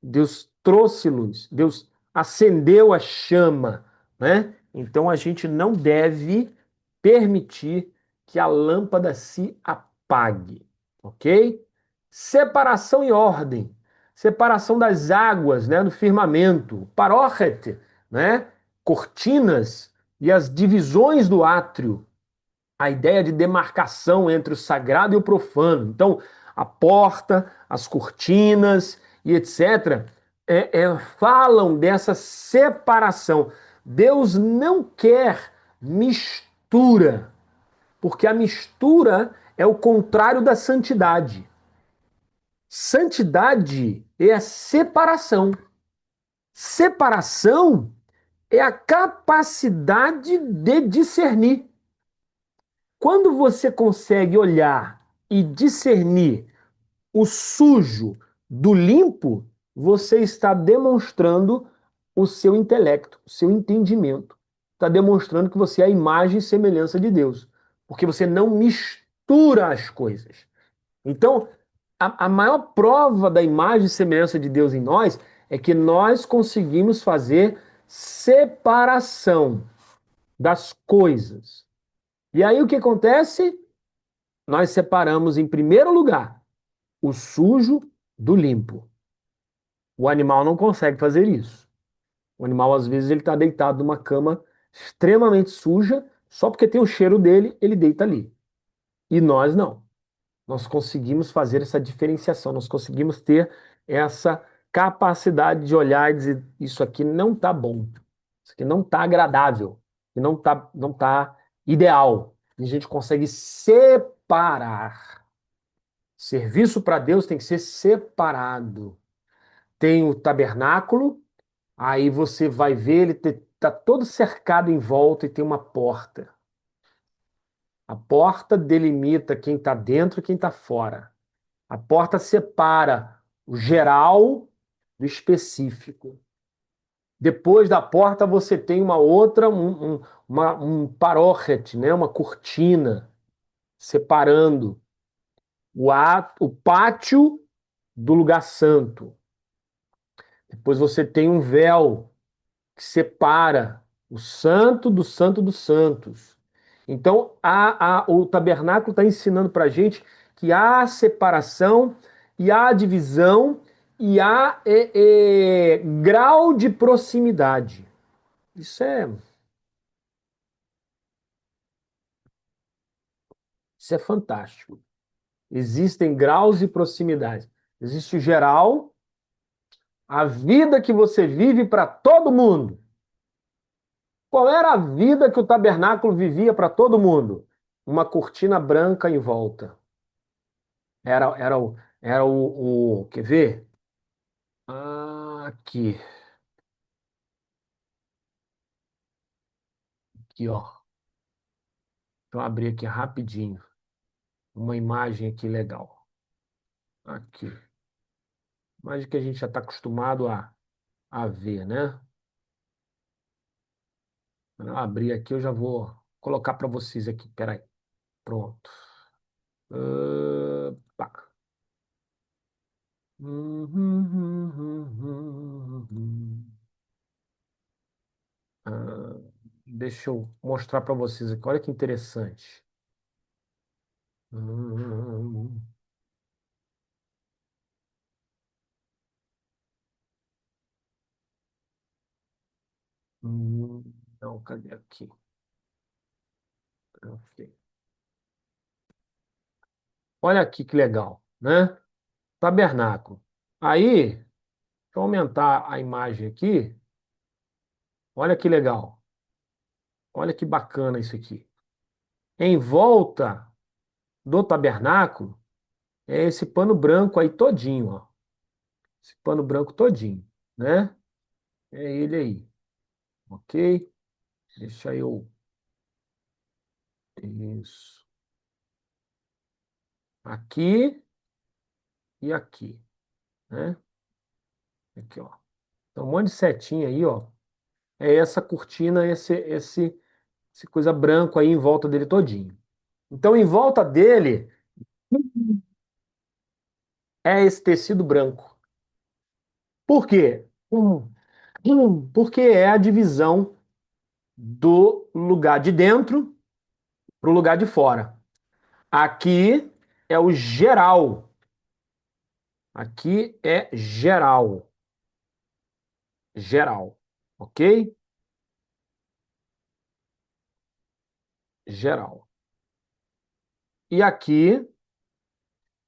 Speaker 1: Deus trouxe luz, Deus acendeu a chama, né? Então a gente não deve permitir que a lâmpada se apague, ok? Separação e ordem, separação das águas, né, do firmamento, paróchet, né, cortinas e as divisões do átrio, a ideia de demarcação entre o sagrado e o profano. Então, a porta, as cortinas e etc. Falam dessa separação. Deus não quer mistura, porque a mistura é o contrário da santidade. Santidade é a separação. Separação é a capacidade de discernir. Quando você consegue olhar e discernir o sujo do limpo, você está demonstrando o seu intelecto, o seu entendimento. Está demonstrando que você é a imagem e semelhança de Deus, porque você não mistura as coisas. Então, a maior prova da imagem e semelhança de Deus em nós é que nós conseguimos fazer separação das coisas. E aí o que acontece? Nós separamos, em primeiro lugar, o sujo do limpo. O animal não consegue fazer isso. O animal, às vezes, ele está deitado numa cama extremamente suja, só porque tem o cheiro dele, ele deita ali. E nós não. Nós conseguimos fazer essa diferenciação, nós conseguimos ter essa capacidade de olhar e dizer: isso aqui não está bom, isso aqui não está agradável, não tá ideal. E a gente consegue separar. Serviço para Deus tem que ser separado. Tem o tabernáculo, aí você vai ver, ele está todo cercado em volta e tem uma porta. A porta delimita quem está dentro e quem está fora. A porta separa o geral do específico. Depois da porta você tem uma outra, um paróquete, né? Uma cortina separando o pátio do lugar santo. Depois você tem um véu que separa o santo do santo dos santos. Então, o tabernáculo está ensinando para a gente que há separação e há divisão e há grau de proximidade. Isso é, isso é fantástico. Existem graus de proximidade. Existe o geral, a vida que você vive para todo mundo. Qual era a vida que o tabernáculo vivia para todo mundo? Uma cortina branca em volta. Quer ver? Aqui, aqui, ó. Deixa eu abrir aqui rapidinho. Uma imagem aqui legal. Aqui. Imagem que a gente já está acostumado a ver, né? Quando eu abrir aqui, eu já vou colocar para vocês aqui. Peraí. Pronto. Pá. Ah, deixa eu mostrar para vocês aqui. Olha que interessante. Hum, não, cadê aqui? Ok. Olha aqui que legal, né? Tabernáculo. Aí, deixa eu aumentar a imagem aqui. Olha que legal. Olha que bacana isso aqui. Em volta do tabernáculo é esse pano branco aí todinho, ó. Esse pano branco todinho, né? É ele aí, ok? Deixa eu. Isso. Aqui e aqui, né? Aqui, ó. Então, um monte de setinha aí, ó. É essa cortina, esse coisa branco aí em volta dele todinho. Então, em volta dele é esse tecido branco. Por quê? Porque é a divisão do lugar de dentro para o lugar de fora. Aqui é o geral. Aqui é geral. Geral. Ok? Geral. E aqui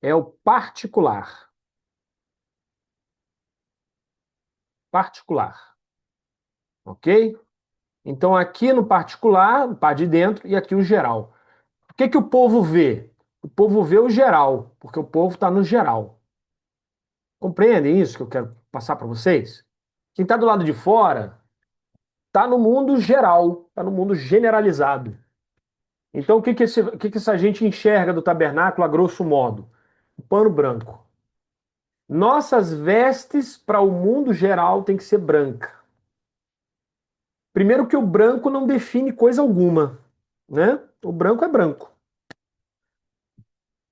Speaker 1: é o particular. Particular. Ok? Então, aqui no particular, no par de dentro, e aqui o geral. O que que o povo vê? O povo vê o geral, porque o povo está no geral. Compreendem isso que eu quero passar para vocês? Quem está do lado de fora está no mundo geral, está no mundo generalizado. Então, o que que essa gente enxerga do tabernáculo a grosso modo? O pano branco. Nossas vestes para o mundo geral tem que ser branca. Primeiro que o branco não define coisa alguma, né? O branco é branco.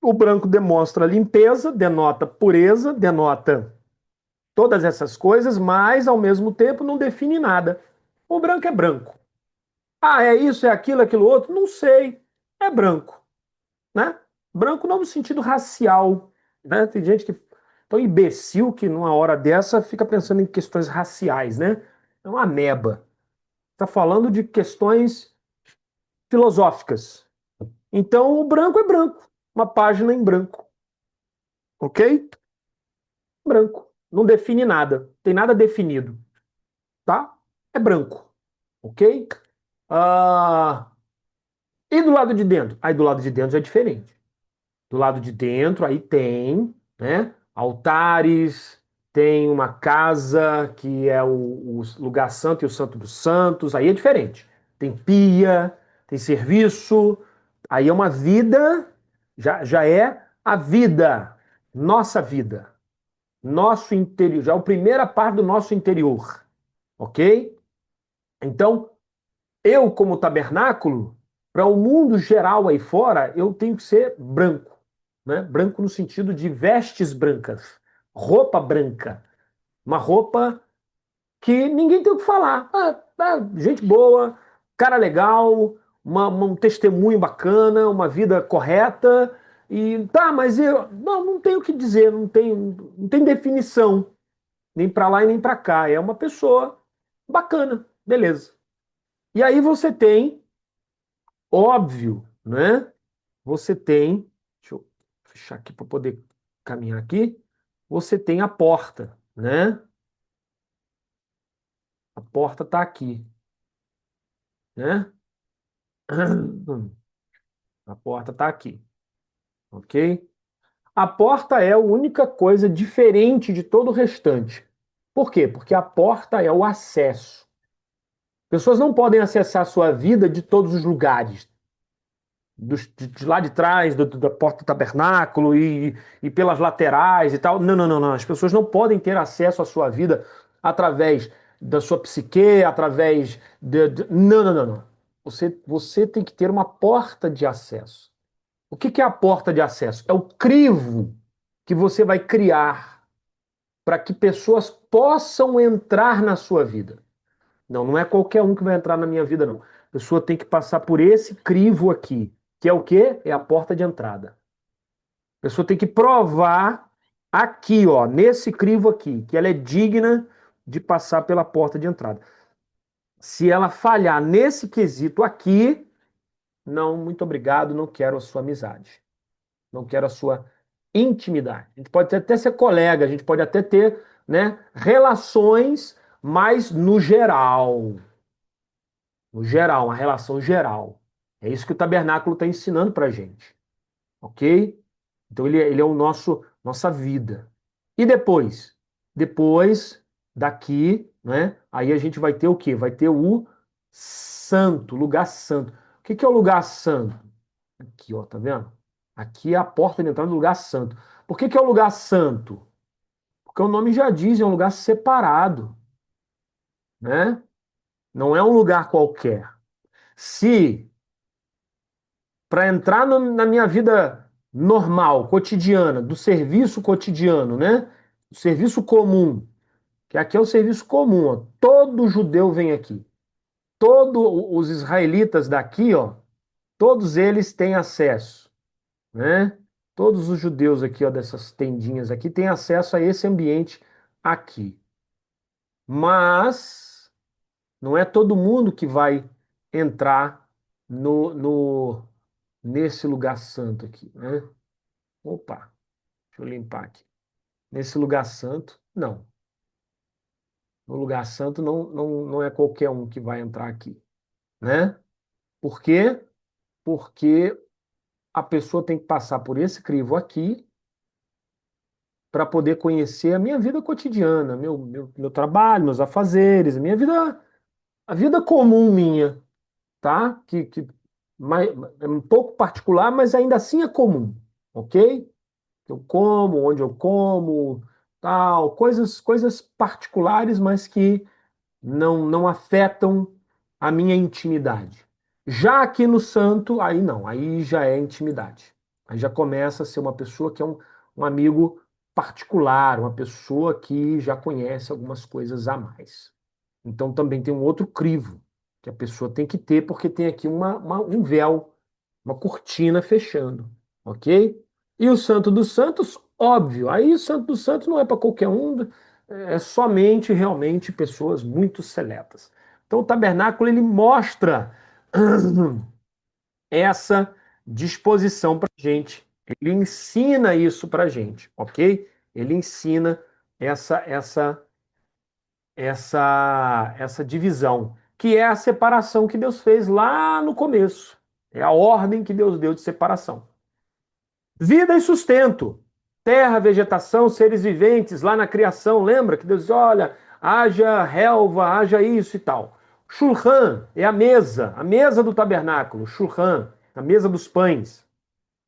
Speaker 1: O branco demonstra limpeza, denota pureza, denota todas essas coisas, mas ao mesmo tempo não define nada. O branco é branco. Ah, é isso, é aquilo, é aquilo outro? Não sei. É branco, né? Branco não no sentido racial, né? Tem gente que tão imbecil que numa hora dessa fica pensando em questões raciais, né? É uma ameba. Está falando de questões filosóficas. Então, o branco é branco, uma página em branco, ok? Branco. Não define nada, tem nada definido, tá? É branco, ok? Ah, e do lado de dentro? Aí do lado de dentro já é diferente. Do lado de dentro aí tem, né, altares, tem uma casa que é o lugar santo e o santo dos santos, aí é diferente. Tem pia, tem serviço, Aí é uma vida, já é a vida, nossa vida, nosso interior, já é a primeira parte do nosso interior, ok? Então, eu, como tabernáculo, para o mundo geral aí fora, eu tenho que ser branco, né? Branco no sentido de vestes brancas, roupa branca, uma roupa que ninguém tem o que falar. Gente boa, cara legal, um testemunho bacana, uma vida correta. E tá, mas eu não tenho o que dizer, não tem definição, nem para lá e nem para cá. É uma pessoa bacana, beleza. E aí você tem, óbvio, né? Você tem, deixa eu fechar aqui para poder caminhar aqui. Você tem a porta, né? A porta está aqui, né? A porta está aqui, ok? A porta é a única coisa diferente de todo o restante. Por quê? Porque a porta é o acesso. Pessoas não podem acessar a sua vida de todos os lugares. De lá de trás, da porta do tabernáculo e pelas laterais e tal. Não, não, não, não. As pessoas não podem ter acesso à sua vida através da sua psique, através Não, não, não, não. Você tem que ter uma porta de acesso. O que é a porta de acesso? É o crivo que você vai criar para que pessoas possam entrar na sua vida. Não, não é qualquer um que vai entrar na minha vida, não. A pessoa tem que passar por esse crivo aqui, que é o quê? É a porta de entrada. A pessoa tem que provar aqui, ó, nesse crivo aqui, que ela é digna de passar pela porta de entrada. Se ela falhar nesse quesito aqui, não, muito obrigado, não quero a sua amizade. Não quero a sua intimidade. A gente pode até ser colega, a gente pode até ter, né, relações, mas no geral. No geral, uma relação geral. É isso que o tabernáculo está ensinando para a gente, ok? Então ele é o nossa vida. E depois? Depois daqui, né? Aí a gente vai ter o quê? Vai ter o santo, lugar santo. O que que é o lugar santo? Aqui, ó, tá vendo? Aqui é a porta de entrada do lugar santo. Por que que é o lugar santo? Porque o nome já diz, é um lugar separado, né? Não é um lugar qualquer. Se para entrar na minha vida normal, cotidiana, do serviço cotidiano, né? O serviço comum, que aqui é o serviço comum, ó. Todo judeu vem aqui. Todos os israelitas daqui, ó, todos eles têm acesso, né? Todos os judeus aqui, ó, dessas tendinhas aqui, têm acesso a esse ambiente aqui. Mas não é todo mundo que vai entrar nesse lugar santo aqui, né? Opa, deixa eu limpar aqui. Nesse lugar santo, não. No lugar santo não é qualquer um que vai entrar aqui, né? Por quê? Porque a pessoa tem que passar por esse crivo aqui para poder conhecer a minha vida cotidiana, meu trabalho, meus afazeres, a vida comum minha, tá? É um pouco particular, mas ainda assim é comum, ok? Eu como, onde eu como, tal, coisas particulares, mas que não afetam a minha intimidade. Já aqui no santo, aí não, aí já é intimidade. Aí já começa a ser uma pessoa que é um amigo particular, uma pessoa que já conhece algumas coisas a mais. Então também tem um outro crivo que a pessoa tem que ter, porque tem aqui um véu, uma cortina fechando, ok? E o Santo dos Santos, óbvio, aí o Santo dos Santos não é para qualquer um, é somente realmente pessoas muito seletas. Então o tabernáculo ele mostra essa disposição para a gente, ele ensina isso para a gente, ok? Ele ensina essa essa essa divisão, que é a separação que Deus fez lá no começo. É a ordem que Deus deu de separação. Vida e sustento. Terra, vegetação, seres viventes lá na criação. Lembra que Deus diz, olha, haja relva, haja isso e tal. Shulchan é a mesa do tabernáculo, Shulchan. a mesa dos pães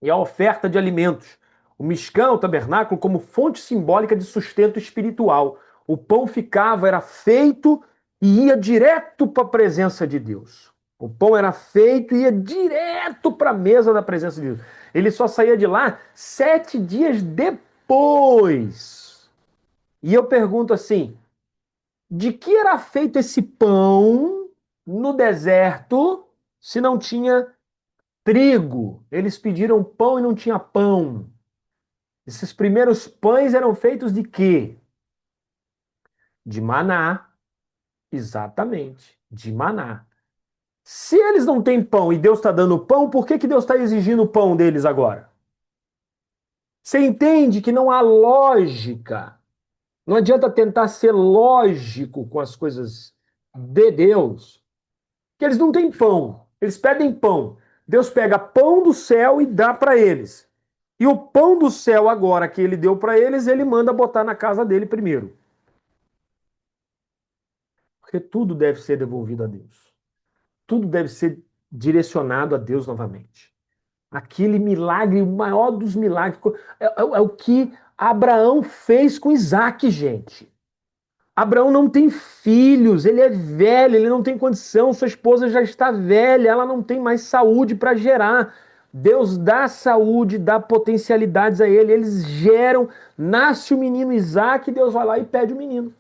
Speaker 1: e a oferta de alimentos. O Mishkan, o tabernáculo, como fonte simbólica de sustento espiritual. O pão ficava, era feito e ia direto para a presença de Deus. O pão era feito e ia direto para a mesa da presença de Deus. Ele só saía de lá 7 dias depois. E eu pergunto assim: de que era feito esse pão no deserto se não tinha trigo? Eles pediram pão e não tinha pão. Esses primeiros pães eram feitos de quê? De maná, exatamente, de maná. Se eles não têm pão e Deus está dando pão, por que que Deus está exigindo o pão deles agora? Você entende que não há lógica. Não adianta tentar ser lógico com as coisas de Deus, que eles não têm pão. Eles pedem pão. Deus pega pão do céu e dá para eles. E o pão do céu agora que ele deu para eles, ele manda botar na casa dele primeiro. Porque tudo deve ser devolvido a Deus. Tudo deve ser direcionado a Deus novamente. Aquele milagre, o maior dos milagres, é o que Abraão fez com Isaac, gente. Abraão não tem filhos, ele é velho, ele não tem condição, sua esposa já está velha, ela não tem mais saúde para gerar. Deus dá saúde, dá potencialidades a ele, eles geram, nasce o menino Isaac, Deus vai lá e pede o menino.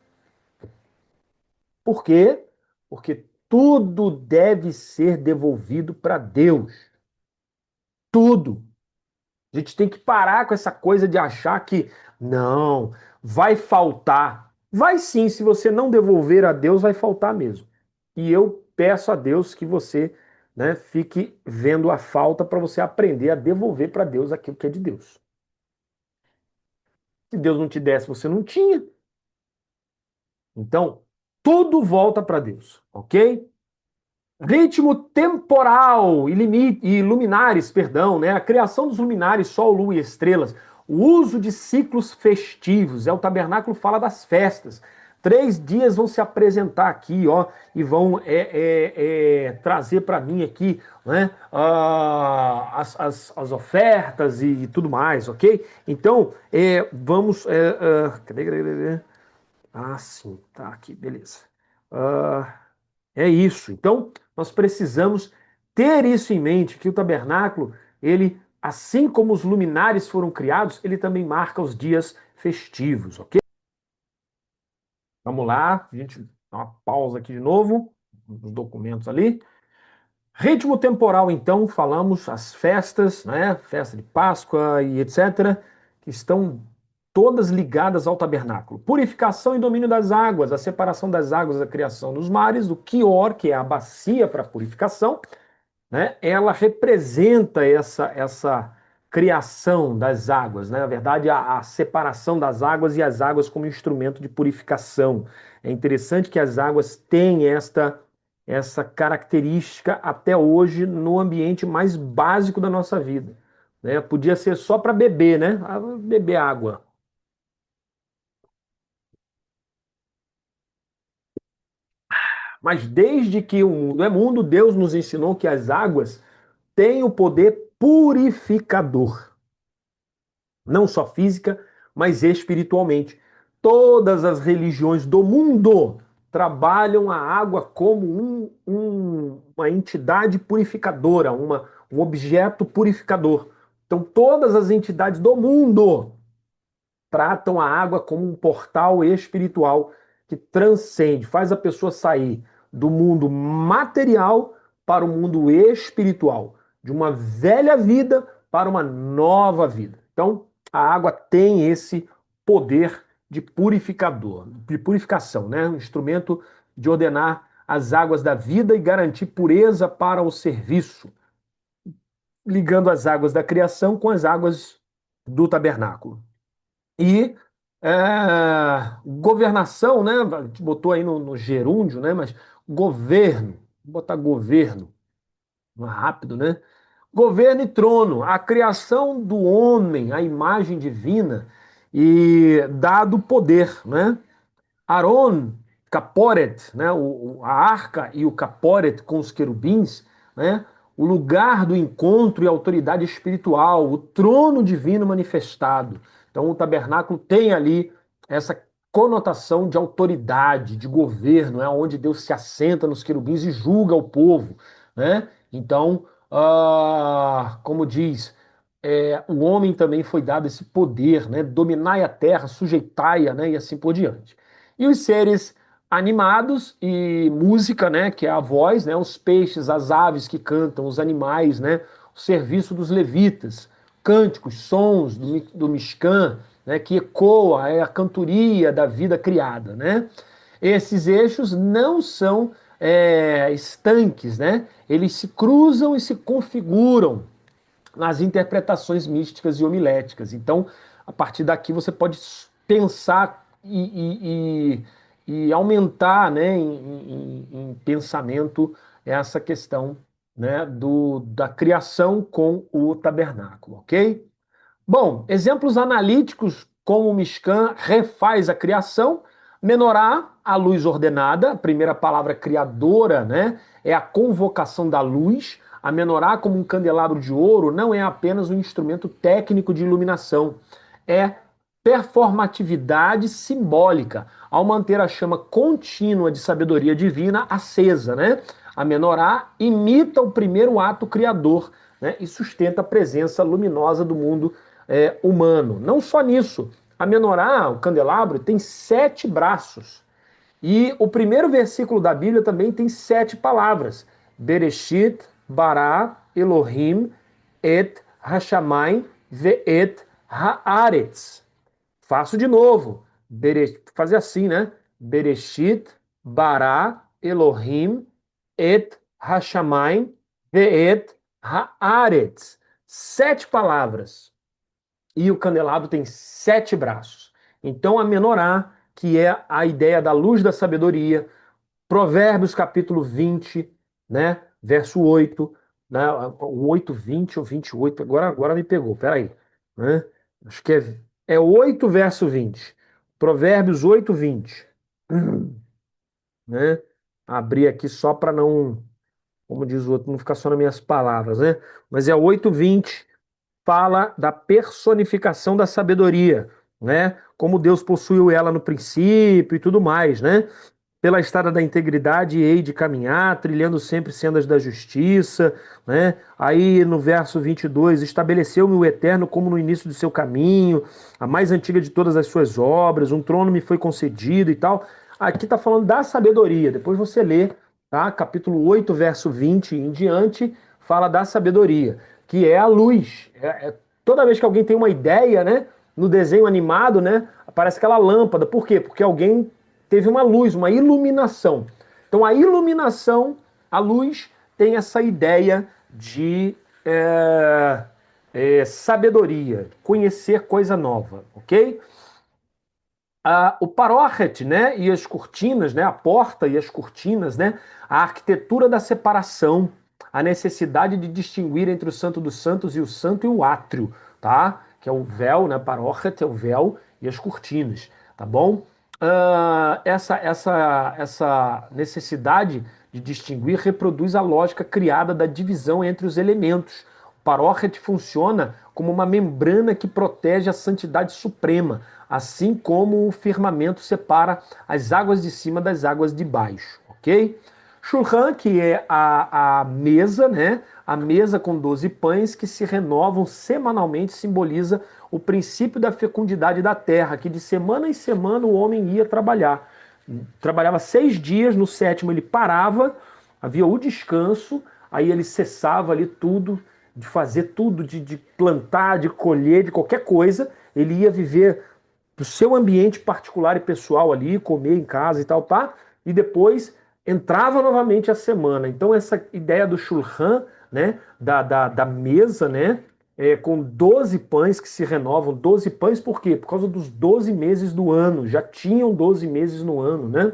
Speaker 1: Por quê? Porque tudo deve ser devolvido para Deus. Tudo. A gente tem que parar com essa coisa de achar que não, vai faltar. Vai sim, se você não devolver a Deus, vai faltar mesmo. E eu peço a Deus que você, né, fique vendo a falta para você aprender a devolver para Deus aquilo que é de Deus. Se Deus não te desse, você não tinha. Então, tudo volta para Deus, ok? Ritmo temporal e luminares, perdão, né? A criação dos luminares, sol, lua e estrelas. O uso de ciclos festivos. O tabernáculo fala das festas. 3 dias vão se apresentar aqui, ó, e vão trazer para mim aqui, né, as ofertas e tudo mais, ok? Então, vamos. Cadê? Ah, sim, tá aqui, beleza. Ah, é isso. Então, nós precisamos ter isso em mente, que o tabernáculo, ele, assim como os luminares foram criados, ele também marca os dias festivos, ok? Vamos lá, a gente dá uma pausa aqui de novo, nos documentos ali. Ritmo temporal, então, falamos as festas, né? Festa de Páscoa e etc., que estão todas ligadas ao tabernáculo. Purificação e domínio das águas, a separação das águas da criação nos mares, o Quior, que é a bacia para purificação, né? Ela representa essa criação das águas, né? Na verdade, a separação das águas e as águas como instrumento de purificação. É interessante que as águas têm essa característica até hoje no ambiente mais básico da nossa vida, né? Podia ser só para beber, né? Beber água. Mas desde que o mundo é mundo, Deus nos ensinou que as águas têm o poder purificador, não só física, mas espiritualmente. Todas as religiões do mundo trabalham a água como uma entidade purificadora, um objeto purificador. Então, todas as entidades do mundo tratam a água como um portal espiritual que transcende, faz a pessoa sair do mundo material para o mundo espiritual, de uma velha vida para uma nova vida. Então, a água tem esse poder de purificador, de purificação, né? Um instrumento de ordenar as águas da vida e garantir pureza para o serviço, ligando as águas da criação com as águas do tabernáculo. E governação, né? A gente botou aí no gerúndio, né? Mas governo, vou botar governo, mais rápido, né? Governo e trono, a criação do homem, a imagem divina e dado poder, né? Aaron, Caporet, né? A arca e o Caporet com os querubins, né? o lugar do encontro e autoridade espiritual, o trono divino manifestado. Então, o tabernáculo tem ali essa conotação de autoridade, de governo, é onde Deus se assenta nos querubins e julga o povo, né? Então, como diz, o homem também foi dado esse poder, né? Dominai a terra, sujeitai-a, né? E assim por diante. E os seres animados e música, né? Que é a voz, né? Os peixes, as aves que cantam, os animais, né? O serviço dos levitas, cânticos, sons do Mishkan, né? Que ecoa, é a cantoria da vida criada, né? Esses eixos não são estanques, né? Eles se cruzam e se configuram nas interpretações místicas e homiléticas. Então, a partir daqui você pode pensar e aumentar, né, em pensamento essa questão, né, da criação com o tabernáculo, ok? Bom, exemplos analíticos como o Mishkan refaz a criação. Menorá, a luz ordenada, a primeira palavra criadora, né, é a convocação da luz. A menorá, como um candelabro de ouro, não é apenas um instrumento técnico de iluminação, é performatividade simbólica, ao manter a chama contínua de sabedoria divina acesa, né? A menorá imita o primeiro ato criador, né, e sustenta a presença luminosa do mundo humano. Não só nisso, a menorá, o candelabro, tem 7 braços. E o primeiro versículo da Bíblia também tem 7 palavras. Bereshit, bara, Elohim, et hashamayim, ve'et haaretz. Faço de novo. Fazer assim, né? Bereshit, bara, Elohim, et hashamayim, ve'et haaretz. 7 palavras. E o candelabro tem 7 braços. Então a menorá, que é a ideia da luz da sabedoria, Provérbios capítulo 20, né, verso 8, né, o 8, 20 ou 28, agora me pegou, peraí, né, acho que é 8 verso 20, Provérbios 8, 20, né, abri aqui só para não, como diz o outro, não ficar só nas minhas palavras, né, mas é 8, 20, fala da personificação da sabedoria, né? Como Deus possuiu ela no princípio e tudo mais, né? Pela estrada da integridade hei de caminhar, trilhando sempre sendas da justiça, né? Aí no verso 22, estabeleceu-me o Eterno como no início do seu caminho, a mais antiga de todas as suas obras, um trono me foi concedido e tal. Aqui está falando da sabedoria, depois você lê, tá? Capítulo 8, verso 20 em diante, fala da sabedoria, que é a luz. Toda vez que alguém tem uma ideia, né? No desenho animado, né? Aparece aquela lâmpada. Por quê? Porque alguém teve uma luz, uma iluminação. Então a iluminação, a luz, tem essa ideia de sabedoria, conhecer coisa nova, ok? O paróquete, né, e as cortinas, né, a porta e as cortinas, né, a arquitetura da separação, a necessidade de distinguir entre o Santo dos Santos e o Santo e o átrio, tá? Que é o véu, né, paróquete é o véu e as cortinas, tá bom? Essa necessidade de distinguir reproduz a lógica criada da divisão entre os elementos. O paróquete funciona como uma membrana que protege a santidade suprema, assim como o firmamento separa as águas de cima das águas de baixo, ok? Shulchan, que é a mesa, né? A mesa com 12 pães que se renovam semanalmente, simboliza o princípio da fecundidade da terra, que de semana em semana o homem ia trabalhar. Trabalhava 6 dias, no sétimo ele parava, havia o descanso, aí ele cessava ali tudo, de fazer tudo, de plantar, de colher, de qualquer coisa, ele ia viver o seu ambiente particular e pessoal ali, comer em casa e tal, tá? E depois entrava novamente a semana. Então essa ideia do Shulchan, né, da mesa, né, com 12 pães que se renovam, 12 pães por quê? Por causa dos 12 meses do ano, já tinham 12 meses no ano, né?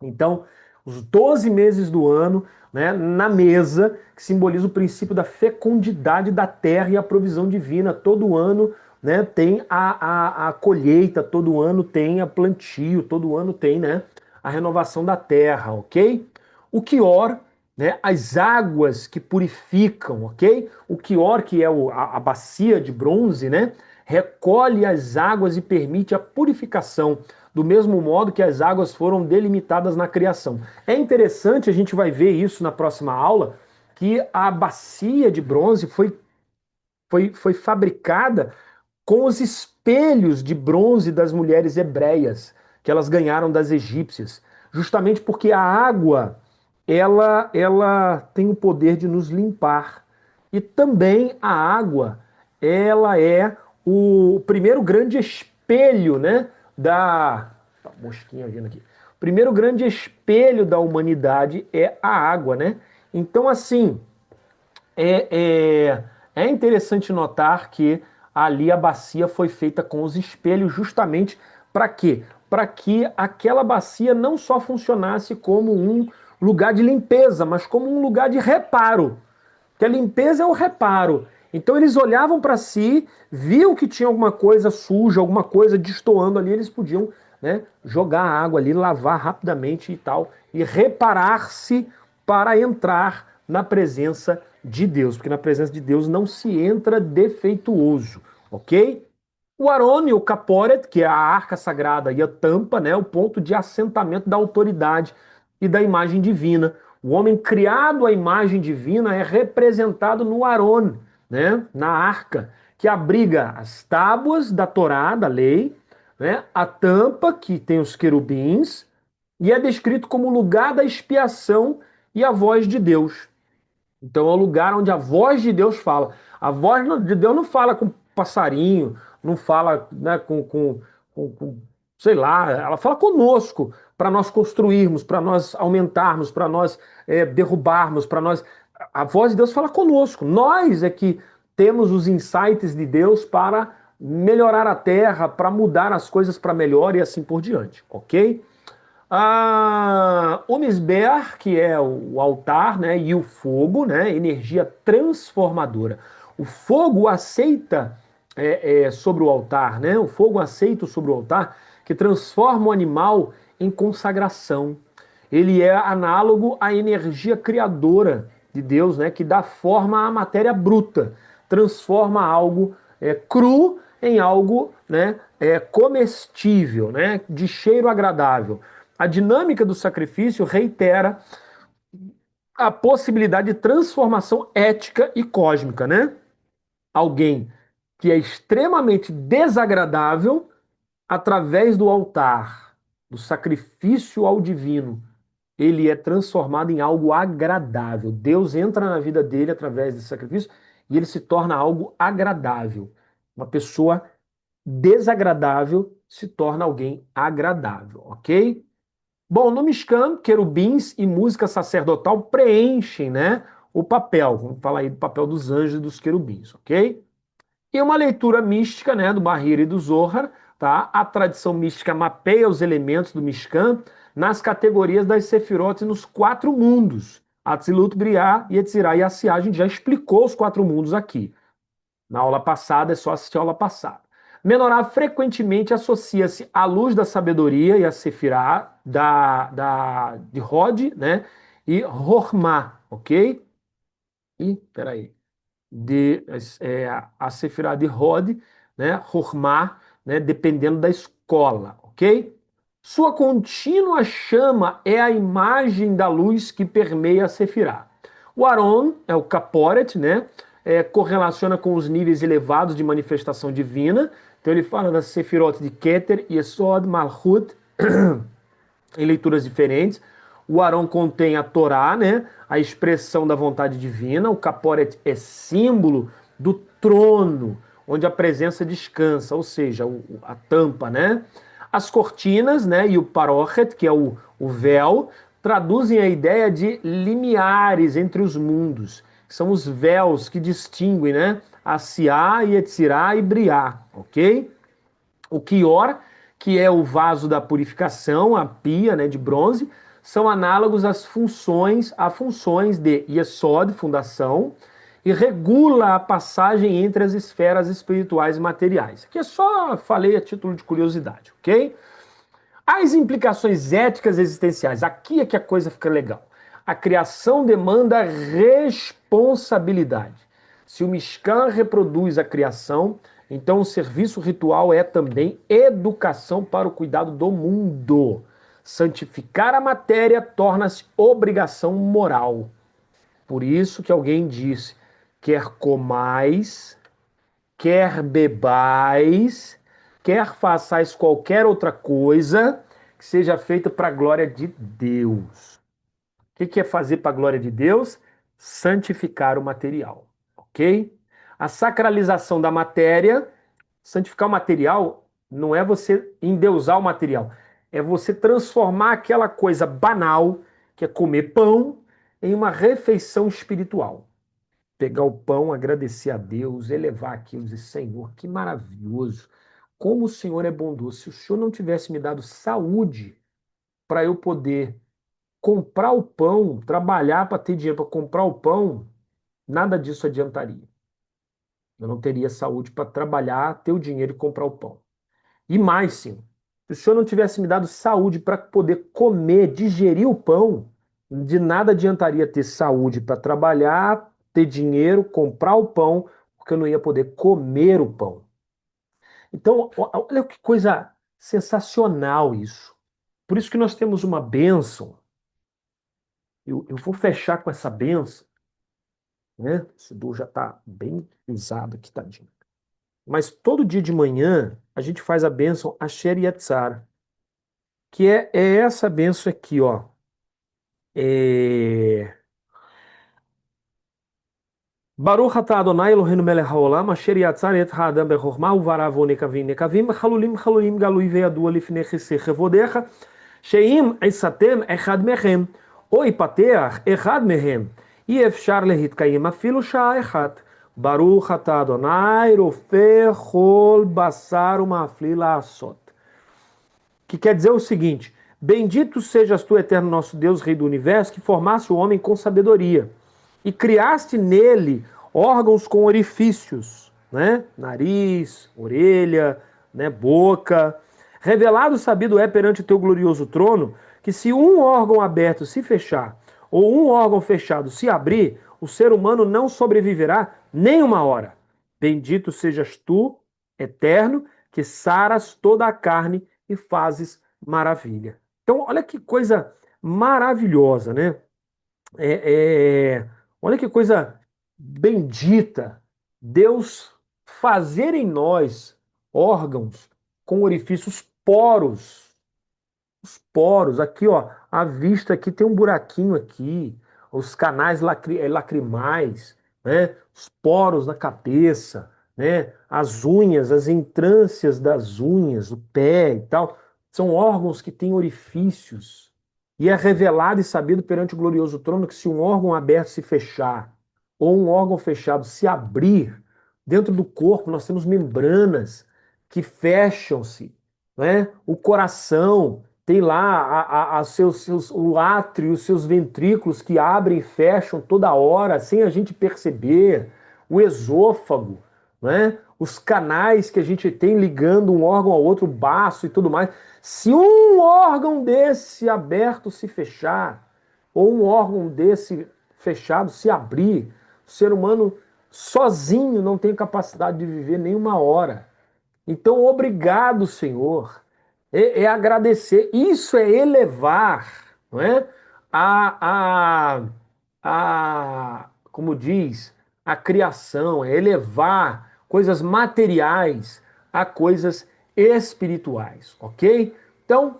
Speaker 1: Então, os 12 meses do ano, né, na mesa, que simboliza o princípio da fecundidade da terra e a provisão divina. Todo ano, né, tem a colheita, todo ano tem a plantio, todo ano tem, né, a renovação da terra, ok? O Kior né? As águas que purificam, ok? O Quior, que é a bacia de bronze, né? Recolhe as águas e permite a purificação, do mesmo modo que as águas foram delimitadas na criação. É interessante, a gente vai ver isso na próxima aula, que a bacia de bronze foi fabricada com os espelhos de bronze das mulheres hebreias que elas ganharam das egípcias, justamente porque a água ela tem o poder de nos limpar. E também a água, ela é o primeiro grande espelho, né, da mosquinha vindo aqui. O primeiro grande espelho da humanidade é a água, né? Então assim, é, é, é interessante notar que ali a bacia foi feita com os espelhos justamente para quê? Para que aquela bacia não só funcionasse como um lugar de limpeza, mas como um lugar de reparo. Que a limpeza é o reparo. Então eles olhavam para si, viam que tinha alguma coisa suja, alguma coisa destoando ali, eles podiam, né, jogar a água ali, lavar rapidamente e tal, e reparar-se para entrar na presença de Deus, porque na presença de Deus não se entra defeituoso, ok? O Arone, o Caporet, que é a arca sagrada e a tampa, né, o ponto de assentamento da autoridade e da imagem divina. O homem criado à imagem divina é representado no Aron, né, na arca, que abriga as tábuas da Torá, da lei, né, a tampa, que tem os querubins, e é descrito como lugar da expiação e a voz de Deus. Então é o lugar onde a voz de Deus fala. A voz de Deus não fala com passarinho, não fala, né, sei lá, ela fala conosco para nós construirmos, para nós aumentarmos, para nós derrubarmos, para nós. A voz de Deus fala conosco. Nós é que temos os insights de Deus para melhorar a terra, para mudar as coisas para melhor e assim por diante, ok? O Misber, que é o altar, né, e o fogo, né, energia transformadora. O fogo aceita sobre o altar, né, o fogo aceito sobre o altar, que transforma o animal em consagração. Ele é análogo à energia criadora de Deus, né, que dá forma à matéria bruta, transforma algo cru em algo, né, comestível, né, de cheiro agradável. A dinâmica do sacrifício reitera a possibilidade de transformação ética e cósmica, né? Alguém que é extremamente desagradável através do altar, do sacrifício ao divino, ele é transformado em algo agradável. Deus entra na vida dele através desse sacrifício e ele se torna algo agradável. Uma pessoa desagradável se torna alguém agradável, ok? Bom, no Mishkan, querubins e música sacerdotal preenchem, né, o papel. Vamos falar aí do papel dos anjos e dos querubins, ok? E uma leitura mística, né, do Bahir e do Zohar, tá? A tradição mística mapeia os elementos do Mishkan nas categorias das Sefirot e nos quatro mundos. Atzilut, Briah, Yetzirah e Asiá. A gente já explicou os quatro mundos aqui. Na aula passada, é só assistir a aula passada. Menorá frequentemente associa-se à luz da sabedoria e a Sefirah de Hod, né? E Hormá, ok? E, peraí, a Sefirah de Hod, né? Hormá, né? Dependendo da escola, ok? Sua contínua chama é a imagem da luz que permeia a Sefirah. O Aron é o Kaporet, né? Correlaciona com os níveis elevados de manifestação divina. Então ele fala da Sefirot de Keter, Yesod, Malchut, em leituras diferentes. O Arão contém a Torá, né? A expressão da vontade divina. O Kaporet é símbolo do trono, onde a presença descansa, ou seja, a tampa, né? As cortinas, né? E o Parochet, que é o véu, traduzem a ideia de limiares entre os mundos. São os véus que distinguem, né? Asiá, Yetzirá e Briá, ok? O Quior, que é o vaso da purificação, a pia, né, de bronze, são análogos a funções de Yesod, fundação, e regula a passagem entre as esferas espirituais e materiais. Aqui é só falei a título de curiosidade, ok? As implicações éticas existenciais, aqui é que a coisa fica legal. A criação demanda responsabilidade. Se o Mishkan reproduz a criação, então o serviço ritual é também educação para o cuidado do mundo. Santificar a matéria torna-se obrigação moral. Por isso que alguém disse: quer comais, quer bebais, quer façais qualquer outra coisa que seja feita para a glória de Deus. O que é fazer para a glória de Deus? Santificar o material, ok? A sacralização da matéria, santificar o material, não é você endeusar o material, é você transformar aquela coisa banal, que é comer pão, em uma refeição espiritual. Pegar o pão, agradecer a Deus, elevar aquilo e dizer: Senhor, que maravilhoso, como o Senhor é bondoso. Se o Senhor não tivesse me dado saúde para eu poder comprar o pão, trabalhar para ter dinheiro para comprar o pão, nada disso adiantaria. Eu não teria saúde para trabalhar, ter o dinheiro e comprar o pão. E mais, sim, se o Senhor não tivesse me dado saúde para poder comer, digerir o pão, de nada adiantaria ter saúde para trabalhar, ter dinheiro, comprar o pão, porque eu não ia poder comer o pão. Então, olha que coisa sensacional isso. Por isso que nós temos uma bênção. Eu vou fechar com essa bênção, né? Esse do já está bem usado aqui, tadinho. Mas todo dia de manhã a gente faz a bênção Asher Yatzar, que é essa bênção aqui, ó. É... Baruch atah Adonai Eloheinu melech haolam, asher yatzar et ha'adam bechokmah uvarav nekavim nekavim, chalulim chalulim galui ve'yadua lifnei chesed chevodecha, sheim isatem echad mechem, או יפתח אחד מהם, אי אפשר להתקיים אפילו שעה אחת. ברוך אתה אדוני רופא כל בשר ומפליא לעשות. Que quer dizer o seguinte: bendito sejas tu, eterno nosso Deus, Rei do Universo, que formaste o homem com sabedoria e criaste nele órgãos com orifícios, né? Nariz, orelha, né? Boca. Revelado sabido é perante o teu glorioso trono que se um órgão aberto se fechar ou um órgão fechado se abrir, o ser humano não sobreviverá nem uma hora. Bendito sejas tu, eterno, que saras toda a carne e fazes maravilha. Então, olha que coisa maravilhosa, né? Olha que coisa bendita. Deus fazer em nós órgãos com orifícios, poros. Os poros, aqui, ó, a vista aqui tem um buraquinho aqui, os canais lacrimais, né? Os poros na cabeça, né? As unhas, as entrâncias das unhas, o pé e tal, são órgãos que têm orifícios. E é revelado e sabido perante o glorioso trono que se um órgão aberto se fechar, ou um órgão fechado se abrir, dentro do corpo nós temos membranas que fecham-se, né? O coração tem lá o átrio, os seus ventrículos que abrem e fecham toda hora, sem a gente perceber. O esôfago, né? Os canais que a gente tem ligando um órgão ao outro, o baço e tudo mais. Se um órgão desse aberto se fechar, ou um órgão desse fechado se abrir, o ser humano sozinho não tem capacidade de viver nem uma hora. Então, obrigado, Senhor. É agradecer. Isso é elevar, não é? Como diz, a criação, é elevar coisas materiais a coisas espirituais, ok? Então,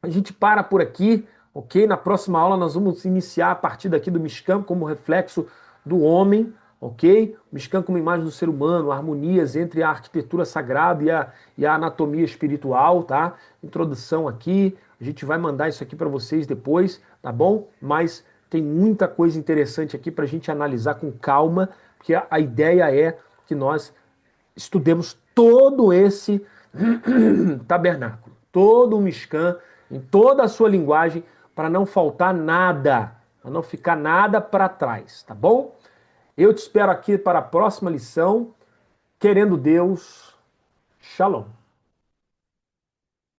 Speaker 1: a gente para por aqui, ok? Na próxima aula nós vamos iniciar a partir daqui do Mishkan como reflexo do homem, ok? O Mishkan como imagem do ser humano, harmonias entre a arquitetura sagrada e a anatomia espiritual, tá? Introdução aqui, a gente vai mandar isso aqui para vocês depois, tá bom? Mas tem muita coisa interessante aqui para a gente analisar com calma, porque a ideia é que nós estudemos todo esse tabernáculo, todo o Mishkan, em toda a sua linguagem, para não faltar nada, para não ficar nada para trás, tá bom? Eu te espero aqui para a próxima lição. Querendo Deus, Shalom.